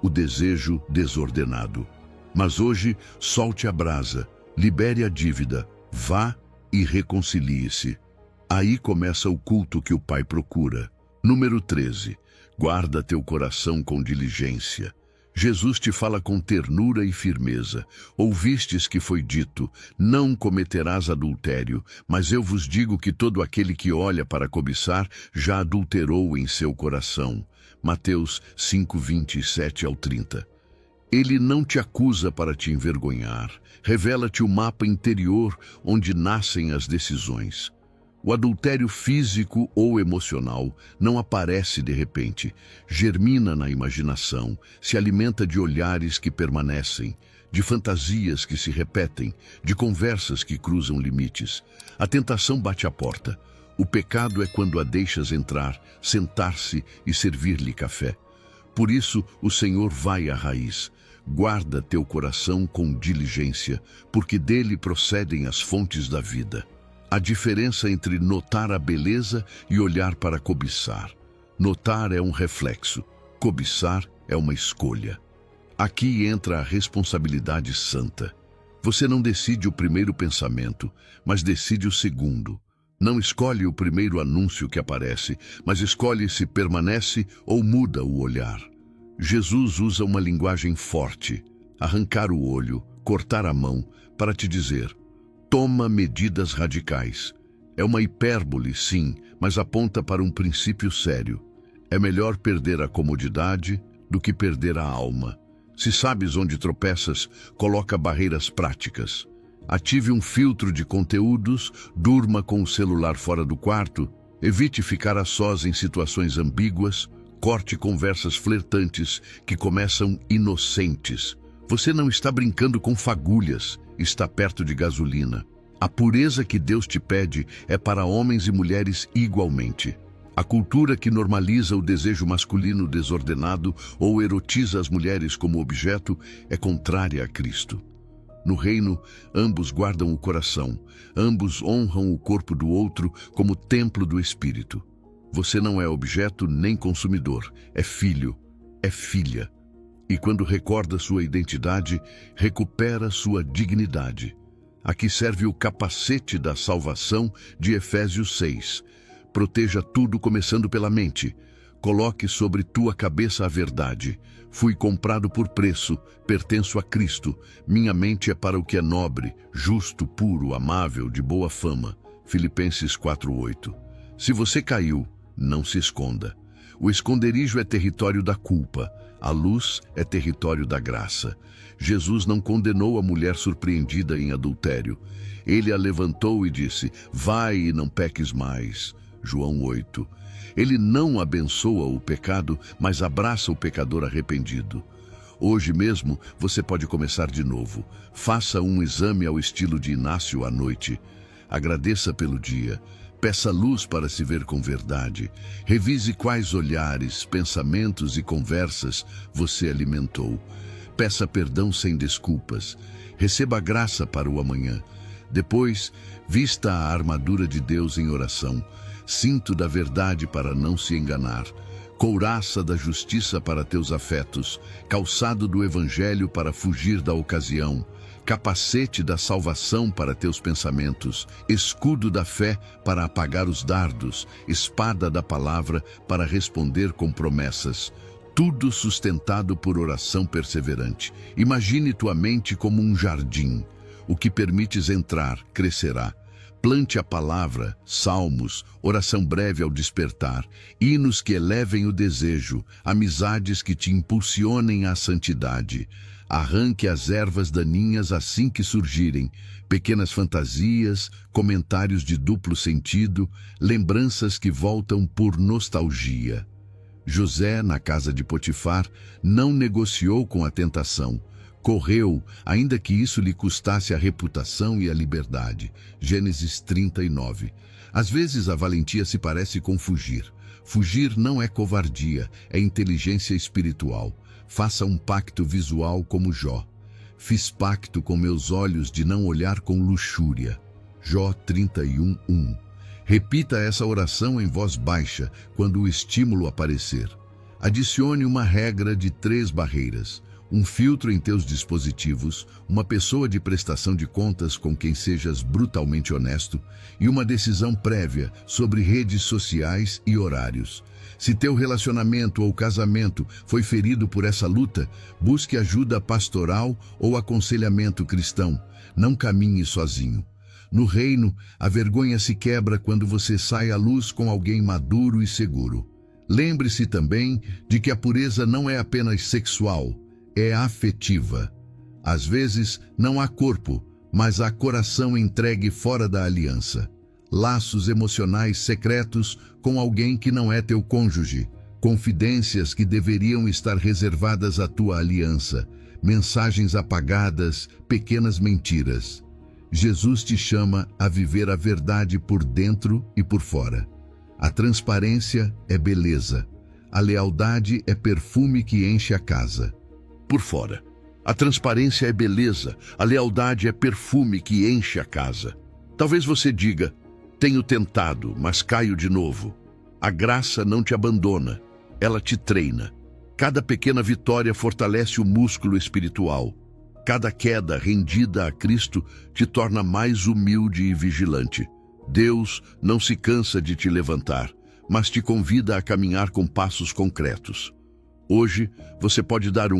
o desejo desordenado. Mas hoje, solte a brasa. Libere a dívida, vá e reconcilie-se. Aí começa o culto que o Pai procura. Número 13. Guarda teu coração com diligência. Jesus te fala com ternura e firmeza. Ouvistes que foi dito: não cometerás adultério, mas eu vos digo que todo aquele que olha para cobiçar já adulterou em seu coração. Mateus 5, 27 ao 30. Ele não te acusa para te envergonhar. Revela-te o mapa interior onde nascem as decisões. O adultério físico ou emocional não aparece de repente, germina na imaginação, se alimenta de olhares que permanecem, de fantasias que se repetem, de conversas que cruzam limites. A tentação bate à porta. O pecado é quando a deixas entrar, sentar-se e servir-lhe café. Por isso, o Senhor vai à raiz. Guarda teu coração com diligência, porque dele procedem as fontes da vida. A diferença entre notar a beleza e olhar para cobiçar. Notar é um reflexo, cobiçar é uma escolha. Aqui entra a responsabilidade santa. Você não decide o primeiro pensamento, mas decide o segundo. Não escolhe o primeiro anúncio que aparece, mas escolhe se permanece ou muda o olhar. Jesus usa uma linguagem forte, arrancar o olho, cortar a mão, para te dizer: toma medidas radicais. É uma hipérbole, sim, mas aponta para um princípio sério. É melhor perder a comodidade do que perder a alma. Se sabes onde tropeças, coloca barreiras práticas. Ative um filtro de conteúdos, durma com o celular fora do quarto, evite ficar a sós em situações ambíguas, corte conversas flertantes que começam inocentes. Você não está brincando com fagulhas, está perto de gasolina. A pureza que Deus te pede é para homens e mulheres igualmente. A cultura que normaliza o desejo masculino desordenado ou erotiza as mulheres como objeto é contrária a Cristo. No reino, ambos guardam o coração, ambos honram o corpo do outro como templo do Espírito. Você não é objeto nem consumidor, é filho, é filha. E quando recorda sua identidade, recupera sua dignidade. Aqui serve o capacete da salvação de Efésios 6. Proteja tudo começando pela mente. Coloque sobre tua cabeça a verdade. Fui comprado por preço, pertenço a Cristo. Minha mente é para o que é nobre, justo, puro, amável, de boa fama. Filipenses 4:8. Se você caiu, não se esconda. O esconderijo é território da culpa. A luz é território da graça. Jesus não condenou a mulher surpreendida em adultério. Ele a levantou e disse: vai e não peques mais. João 8. Ele não abençoa o pecado, mas abraça o pecador arrependido. Hoje mesmo você pode começar de novo. Faça um exame ao estilo de Inácio à noite. Agradeça pelo dia. Peça luz para se ver com verdade. Revise quais olhares, pensamentos e conversas você alimentou. Peça perdão sem desculpas. Receba graça para o amanhã. Depois, vista a armadura de Deus em oração. Cinto da verdade para não se enganar. Couraça da justiça para teus afetos. Calçado do evangelho para fugir da ocasião. Capacete da salvação para teus pensamentos, escudo da fé para apagar os dardos, espada da palavra para responder com promessas. Tudo sustentado por oração perseverante. Imagine tua mente como um jardim. O que permites entrar, crescerá. Plante a palavra, salmos, oração breve ao despertar, hinos que elevem o desejo, amizades que te impulsionem à santidade. Arranque as ervas daninhas assim que surgirem, pequenas fantasias, comentários de duplo sentido, lembranças que voltam por nostalgia. José, na casa de Potifar, não negociou com a tentação. Correu, ainda que isso lhe custasse a reputação e a liberdade. Gênesis 39. Às vezes a valentia se parece com fugir. Fugir não é covardia, é inteligência espiritual. Faça um pacto visual como Jó. Fiz pacto com meus olhos de não olhar com luxúria. Jó 31:1. Repita essa oração em voz baixa quando o estímulo aparecer. Adicione uma regra de 3 barreiras. Um filtro em teus dispositivos, uma pessoa de prestação de contas com quem sejas brutalmente honesto e uma decisão prévia sobre redes sociais e horários. Se teu relacionamento ou casamento foi ferido por essa luta, busque ajuda pastoral ou aconselhamento cristão. Não caminhe sozinho. No reino, a vergonha se quebra quando você sai à luz com alguém maduro e seguro. Lembre-se também de que a pureza não é apenas sexual, é afetiva. Às vezes, não há corpo, mas há coração entregue fora da aliança. laços emocionais secretos com alguém que não é teu cônjuge, confidências que deveriam estar reservadas à tua aliança, mensagens apagadas, pequenas mentiras. Jesus te chama a viver a verdade por dentro e por fora. A transparência é beleza. A lealdade é perfume que enche a casa. Por fora. A transparência é beleza, a lealdade é perfume que enche a casa. Talvez você diga, tenho tentado, mas caio de novo. A graça não te abandona, ela te treina. Cada pequena vitória fortalece o músculo espiritual. Cada queda rendida a Cristo te torna mais humilde e vigilante. Deus não se cansa de te levantar, mas te convida a caminhar com passos concretos. Hoje, você pode dar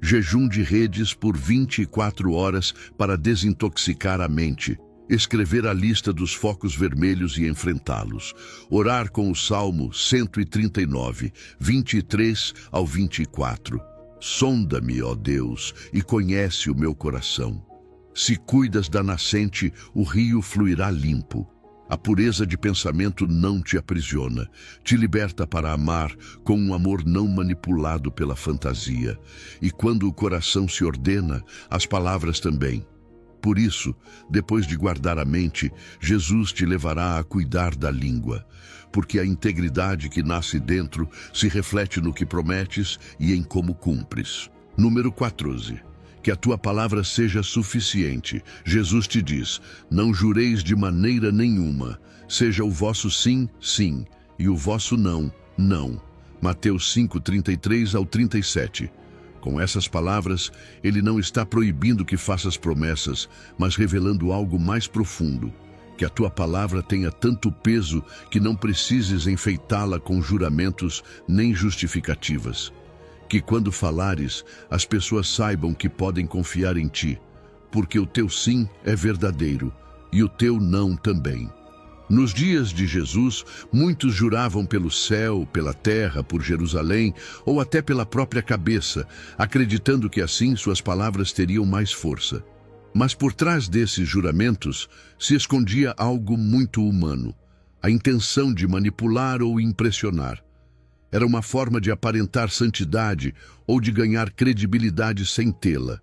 jejum de redes por 24 horas para desintoxicar a mente, escrever a lista dos focos vermelhos e enfrentá-los, orar com o Salmo 139, 23 ao 24. Sonda-me, ó Deus, e conhece o meu coração. Se cuidas da nascente, o rio fluirá limpo. A pureza de pensamento não te aprisiona, te liberta para amar com um amor não manipulado pela fantasia. E quando o coração se ordena, as palavras também. Por isso, depois de guardar a mente, Jesus te levará a cuidar da língua, porque a integridade que nasce dentro se reflete no que prometes e em como cumpres. Número 14. Que a tua palavra seja suficiente. Jesus te diz, não jureis de maneira nenhuma. Seja o vosso sim, sim, e o vosso não, não. Mateus 5, 33 ao 37. Com essas palavras, ele não está proibindo que faças promessas, mas revelando algo mais profundo. Que a tua palavra tenha tanto peso que não precises enfeitá-la com juramentos nem justificativas. Que quando falares, as pessoas saibam que podem confiar em ti, porque o teu sim é verdadeiro e o teu não também. Nos dias de Jesus, muitos juravam pelo céu, pela terra, por Jerusalém ou até pela própria cabeça, acreditando que assim suas palavras teriam mais força. Mas por trás desses juramentos se escondia algo muito humano, a intenção de manipular ou impressionar. Era uma forma de aparentar santidade ou de ganhar credibilidade sem tê-la.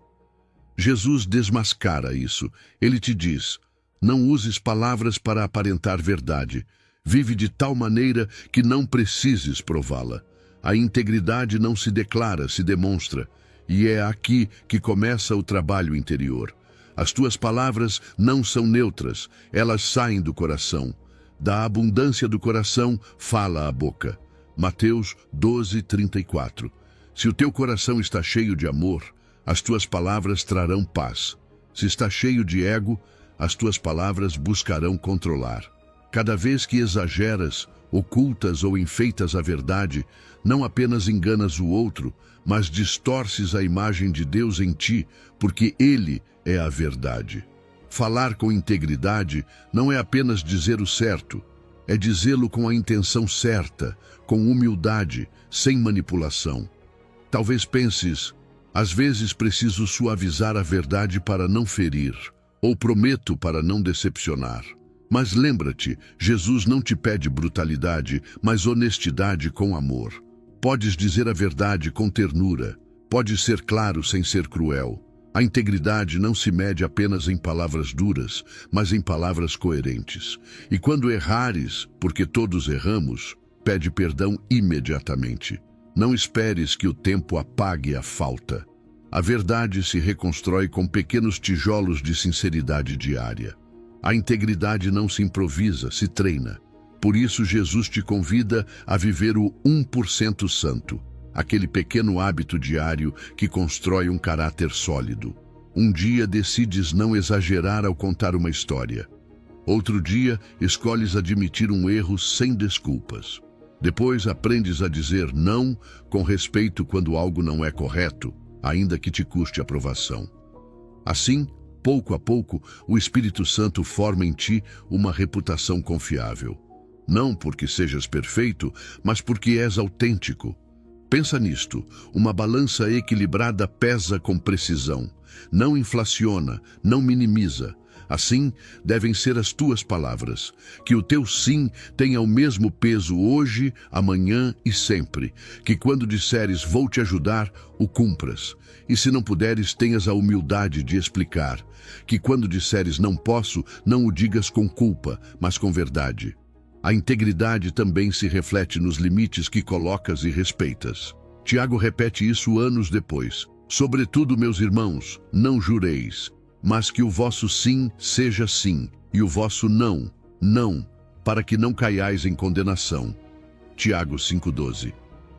Jesus desmascara isso. Ele te diz, não uses palavras para aparentar verdade. Vive de tal maneira que não precises prová-la. A integridade não se declara, se demonstra. E é aqui que começa o trabalho interior. As tuas palavras não são neutras, elas saem do coração. Da abundância do coração, fala a boca. Mateus 12, 34. Se o teu coração está cheio de amor, as tuas palavras trarão paz. Se está cheio de ego, as tuas palavras buscarão controlar. Cada vez que exageras, ocultas ou enfeitas a verdade, não apenas enganas o outro, mas distorces a imagem de Deus em ti, porque Ele é a verdade. Falar com integridade não é apenas dizer o certo, é dizê-lo com a intenção certa, com humildade, sem manipulação. Talvez penses, às vezes preciso suavizar a verdade para não ferir, ou prometo para não decepcionar. Mas lembra-te, Jesus não te pede brutalidade, mas honestidade com amor. Podes dizer a verdade com ternura, podes ser claro sem ser cruel. A integridade não se mede apenas em palavras duras, mas em palavras coerentes. E quando errares, porque todos erramos, pede perdão imediatamente. Não esperes que o tempo apague a falta. A verdade se reconstrói com pequenos tijolos de sinceridade diária. A integridade não se improvisa, se treina. Por isso Jesus te convida a viver o 1% santo. Aquele pequeno hábito diário que constrói um caráter sólido. Um dia decides não exagerar ao contar uma história. Outro dia escolhes admitir um erro sem desculpas. Depois aprendes a dizer não com respeito quando algo não é correto, ainda que te custe aprovação. Assim, pouco a pouco, o Espírito Santo forma em ti uma reputação confiável. Não porque sejas perfeito, mas porque és autêntico. Pensa nisto, uma balança equilibrada pesa com precisão, não inflaciona, não minimiza. Assim devem ser as tuas palavras, que o teu sim tenha o mesmo peso hoje, amanhã e sempre, que quando disseres vou te ajudar, o cumpras, e se não puderes, tenhas a humildade de explicar, que quando disseres não posso, não o digas com culpa, mas com verdade. A integridade também se reflete nos limites que colocas e respeitas. Tiago repete isso anos depois. Sobretudo, meus irmãos, não jureis, mas que o vosso sim seja sim, e o vosso não, não, para que não caiais em condenação. Tiago 5,12.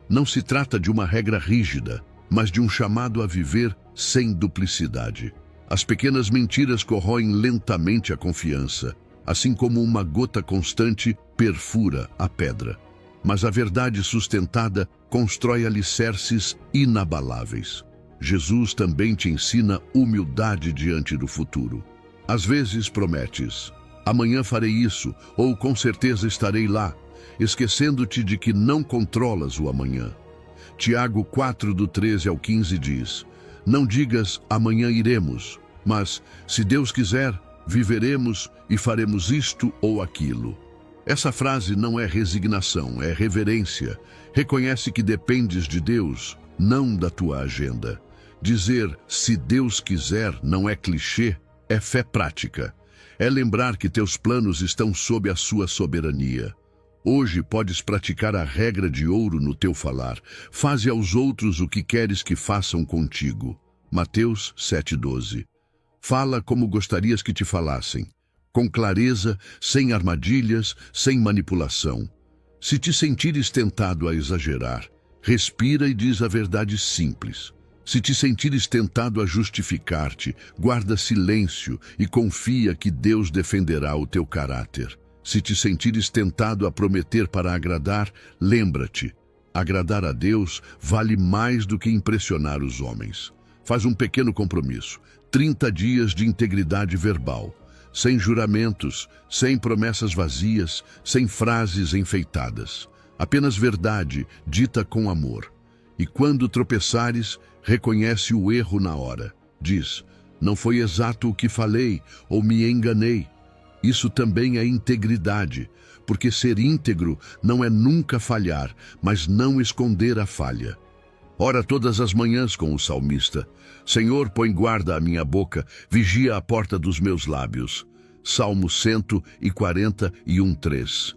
Não se trata de uma regra rígida, mas de um chamado a viver sem duplicidade. As pequenas mentiras corroem lentamente a confiança, assim como uma gota constante perfura a pedra. Mas a verdade sustentada constrói alicerces inabaláveis. Jesus também te ensina humildade diante do futuro. Às vezes prometes, amanhã farei isso, ou com certeza estarei lá, esquecendo-te de que não controlas o amanhã. Tiago 4, do 13 ao 15 diz, não digas amanhã iremos, mas se Deus quiser, viveremos e faremos isto ou aquilo. Essa frase não é resignação, é reverência. Reconhece que dependes de Deus, não da tua agenda. Dizer se Deus quiser não é clichê, é fé prática. É lembrar que teus planos estão sob a sua soberania. Hoje podes praticar a regra de ouro no teu falar. Faze aos outros o que queres que façam contigo. Mateus 7,12. Fala como gostarias que te falassem, com clareza, sem armadilhas, sem manipulação. Se te sentires tentado a exagerar, respira e diz a verdade simples. Se te sentires tentado a justificar-te, guarda silêncio e confia que Deus defenderá o teu caráter. Se te sentires tentado a prometer para agradar, lembra-te, agradar a Deus vale mais do que impressionar os homens. Faz um pequeno compromisso, 30 dias de integridade verbal, sem juramentos, sem promessas vazias, sem frases enfeitadas. Apenas verdade, dita com amor. E quando tropeçares, reconhece o erro na hora. Diz, não foi exato o que falei, ou me enganei. Isso também é integridade, porque ser íntegro não é nunca falhar, mas não esconder a falha. Ora todas as manhãs com o salmista, Senhor, põe guarda à minha boca, vigia a porta dos meus lábios. Salmo 141:3.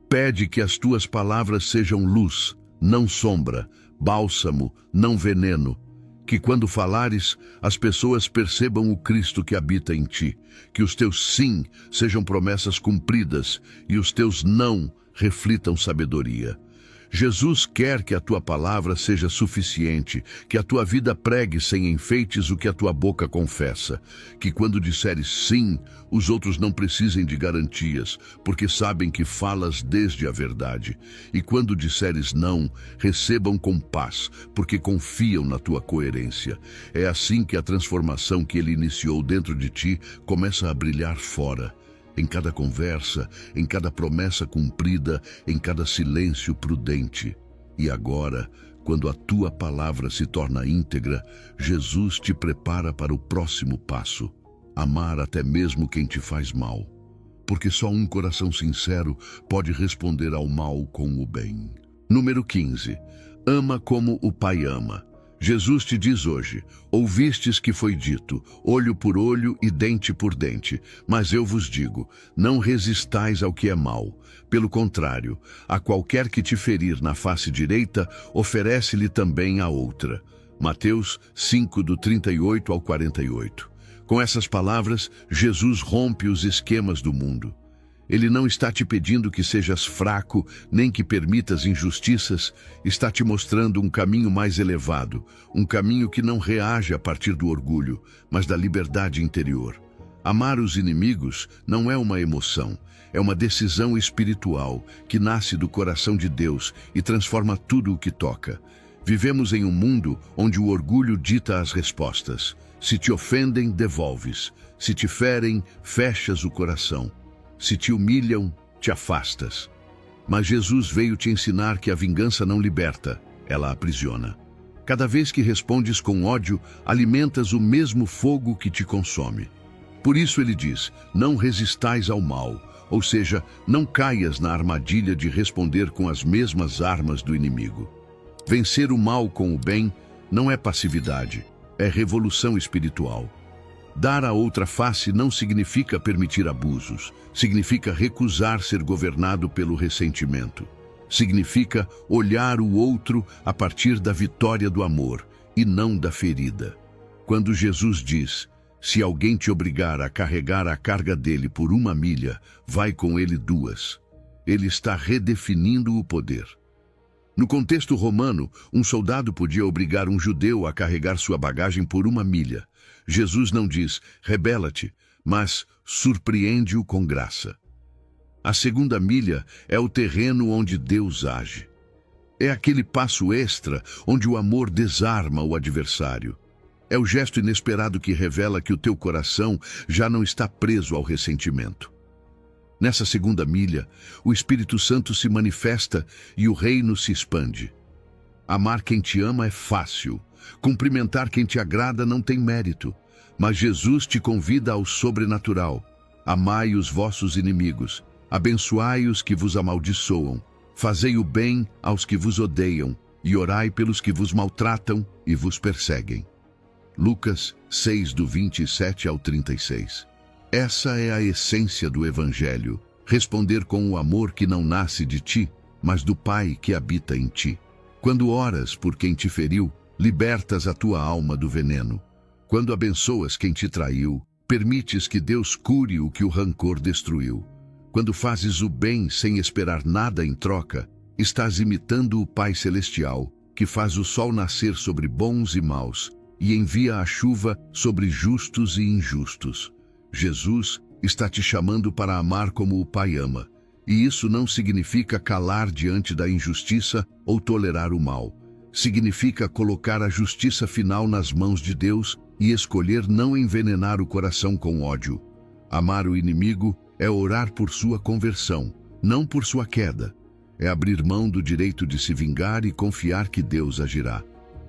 Pede que as tuas palavras sejam luz, não sombra, bálsamo, não veneno. Que quando falares, as pessoas percebam o Cristo que habita em ti. Que os teus sim sejam promessas cumpridas e os teus não reflitam sabedoria. Jesus quer que a tua palavra seja suficiente, que a tua vida pregue sem enfeites o que a tua boca confessa, que quando disseres sim, os outros não precisem de garantias, porque sabem que falas desde a verdade, e quando disseres não, recebam com paz, porque confiam na tua coerência. É assim que a transformação que ele iniciou dentro de ti começa a brilhar fora. Em cada conversa, em cada promessa cumprida, em cada silêncio prudente. E agora, quando a tua palavra se torna íntegra, Jesus te prepara para o próximo passo. Amar até mesmo quem te faz mal. Porque só um coração sincero pode responder ao mal com o bem. Número 15. Ama como o Pai ama. Jesus te diz hoje, ouvistes que foi dito, olho por olho e dente por dente, mas eu vos digo, não resistais ao que é mal. Pelo contrário, a qualquer que te ferir na face direita, oferece-lhe também a outra. Mateus 5:38-48. Com essas palavras, Jesus rompe os esquemas do mundo. Ele não está te pedindo que sejas fraco, nem que permitas injustiças, está te mostrando um caminho mais elevado, um caminho que não reage a partir do orgulho, mas da liberdade interior. Amar os inimigos não é uma emoção, é uma decisão espiritual que nasce do coração de Deus e transforma tudo o que toca. Vivemos em um mundo onde o orgulho dita as respostas. Se te ofendem, devolves. Se te ferem, fechas o coração. Se te humilham, te afastas. Mas Jesus veio te ensinar que a vingança não liberta, ela aprisiona. Cada vez que respondes com ódio, alimentas o mesmo fogo que te consome. Por isso ele diz, não resistais ao mal, ou seja, não caias na armadilha de responder com as mesmas armas do inimigo. Vencer o mal com o bem não é passividade, é revolução espiritual. Dar a outra face não significa permitir abusos, significa recusar ser governado pelo ressentimento. Significa olhar o outro a partir da vitória do amor e não da ferida. Quando Jesus diz, se alguém te obrigar a carregar a carga dele por 1 milha, vai com ele 2. Ele está redefinindo o poder. No contexto romano, um soldado podia obrigar um judeu a carregar sua bagagem por 1 milha. Jesus não diz, rebela-te, mas surpreende-o com graça. A 2ª milha é o terreno onde Deus age. É aquele passo extra onde o amor desarma o adversário. É o gesto inesperado que revela que o teu coração já não está preso ao ressentimento. Nessa 2ª milha, o Espírito Santo se manifesta e o reino se expande. Amar quem te ama é fácil. Cumprimentar quem te agrada não tem mérito. Mas Jesus te convida ao sobrenatural. Amai os vossos inimigos. Abençoai os que vos amaldiçoam. Fazei o bem aos que vos odeiam. E orai pelos que vos maltratam e vos perseguem. Lucas 6, do 27 ao 36. Essa é a essência do Evangelho. Responder com o amor que não nasce de ti, mas do Pai que habita em ti. Quando oras por quem te feriu, libertas a tua alma do veneno. Quando abençoas quem te traiu, permites que Deus cure o que o rancor destruiu. Quando fazes o bem sem esperar nada em troca, estás imitando o Pai Celestial, que faz o sol nascer sobre bons e maus, e envia a chuva sobre justos e injustos. Jesus está te chamando para amar como o Pai ama, e isso não significa calar diante da injustiça ou tolerar o mal. Significa colocar a justiça final nas mãos de Deus e escolher não envenenar o coração com ódio. Amar o inimigo é orar por sua conversão, não por sua queda. É abrir mão do direito de se vingar e confiar que Deus agirá.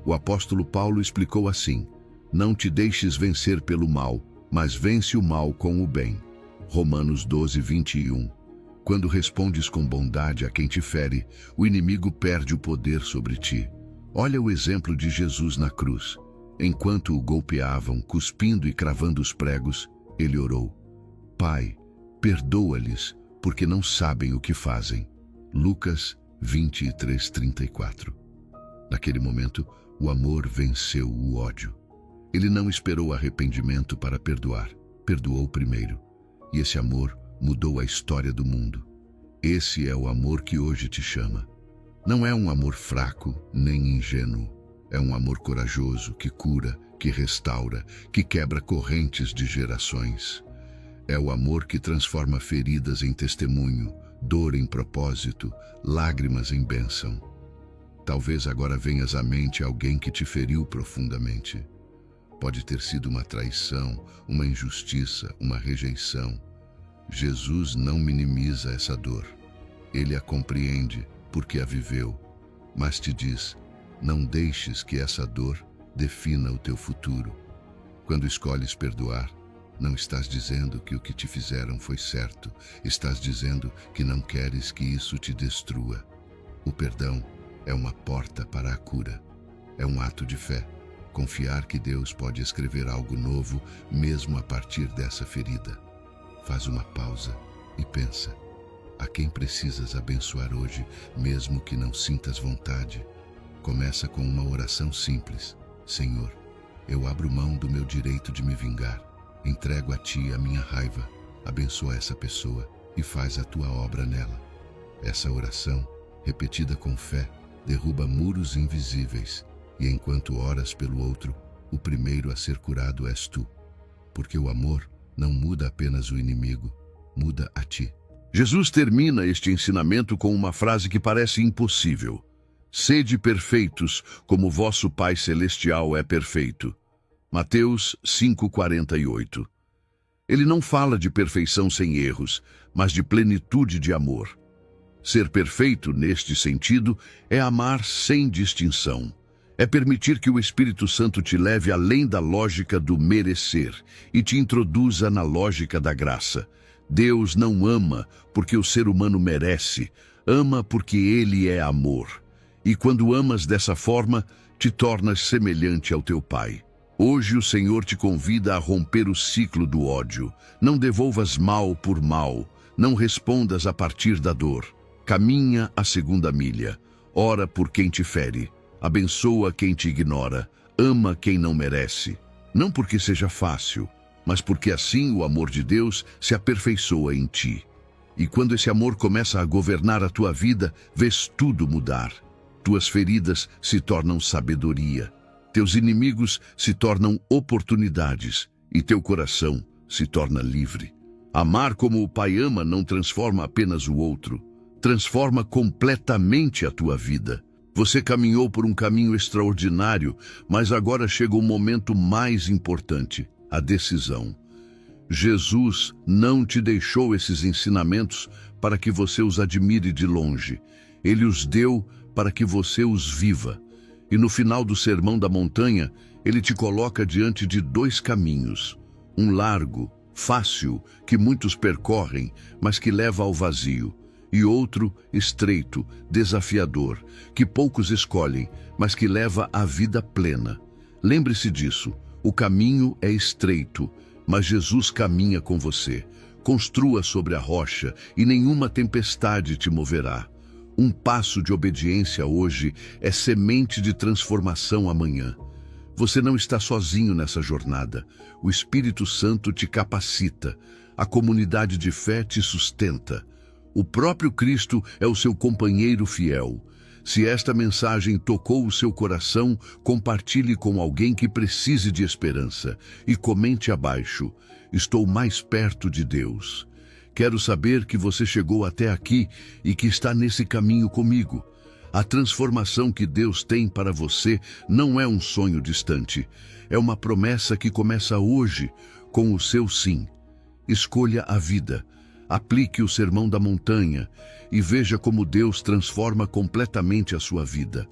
O apóstolo Paulo explicou assim, não te deixes vencer pelo mal, mas vence o mal com o bem. Romanos 12, 21. Quando respondes com bondade a quem te fere, o inimigo perde o poder sobre ti. Olha o exemplo de Jesus na cruz. Enquanto o golpeavam, cuspindo e cravando os pregos, ele orou, Pai, perdoa-lhes, porque não sabem o que fazem. Lucas 23, 34. Naquele momento, o amor venceu o ódio. Ele não esperou arrependimento para perdoar, perdoou primeiro. E esse amor mudou a história do mundo. Esse é o amor que hoje te chama. Não é um amor fraco, nem ingênuo. É um amor corajoso, que cura, que restaura, que quebra correntes de gerações. É o amor que transforma feridas em testemunho, dor em propósito, lágrimas em bênção. Talvez agora venhas à mente alguém que te feriu profundamente. Pode ter sido uma traição, uma injustiça, uma rejeição. Jesus não minimiza essa dor. Ele a compreende porque a viveu, mas te diz, não deixes que essa dor defina o teu futuro. Quando escolhes perdoar, não estás dizendo que o que te fizeram foi certo, estás dizendo que não queres que isso te destrua. O perdão é uma porta para a cura. É um ato de fé. Confiar que Deus pode escrever algo novo, mesmo a partir dessa ferida. Faz uma pausa e pensa. A quem precisas abençoar hoje, mesmo que não sintas vontade? Começa com uma oração simples. Senhor, eu abro mão do meu direito de me vingar. Entrego a Ti a minha raiva. Abençoa essa pessoa e faz a Tua obra nela. Essa oração, repetida com fé, derruba muros invisíveis. E enquanto oras pelo outro, o primeiro a ser curado és tu. Porque o amor não muda apenas o inimigo, muda a ti. Jesus termina este ensinamento com uma frase que parece impossível. Sede perfeitos, como vosso Pai Celestial é perfeito. Mateus 5,48. Ele não fala de perfeição sem erros, mas de plenitude de amor. Ser perfeito, neste sentido, é amar sem distinção. É permitir que o Espírito Santo te leve além da lógica do merecer e te introduza na lógica da graça. Deus não ama porque o ser humano merece, ama porque Ele é amor. E quando amas dessa forma, te tornas semelhante ao teu Pai. Hoje o Senhor te convida a romper o ciclo do ódio. Não devolvas mal por mal, não respondas a partir da dor. Caminha a segunda milha, ora por quem te fere, abençoa quem te ignora, ama quem não merece. Não porque seja fácil, mas porque assim o amor de Deus se aperfeiçoa em ti. E quando esse amor começa a governar a tua vida, vês tudo mudar. Tuas feridas se tornam sabedoria, teus inimigos se tornam oportunidades e teu coração se torna livre. Amar como o Pai ama não transforma apenas o outro, transforma completamente a tua vida. Você caminhou por um caminho extraordinário, mas agora chega o momento mais importante, a decisão. Jesus não te deixou esses ensinamentos para que você os admire de longe. Ele os deu para que você os viva. E no final do Sermão da Montanha, ele te coloca diante de dois caminhos. Um largo, fácil, que muitos percorrem, mas que leva ao vazio. E outro, estreito, desafiador, que poucos escolhem, mas que leva à vida plena. Lembre-se disso, o caminho é estreito, mas Jesus caminha com você. Construa sobre a rocha e nenhuma tempestade te moverá. Um passo de obediência hoje é semente de transformação amanhã. Você não está sozinho nessa jornada. O Espírito Santo te capacita. A comunidade de fé te sustenta. O próprio Cristo é o seu companheiro fiel. Se esta mensagem tocou o seu coração, compartilhe com alguém que precise de esperança e comente abaixo: estou mais perto de Deus. Quero saber que você chegou até aqui e que está nesse caminho comigo. A transformação que Deus tem para você não é um sonho distante. É uma promessa que começa hoje com o seu sim. Escolha a vida. Aplique o Sermão da Montanha e veja como Deus transforma completamente a sua vida.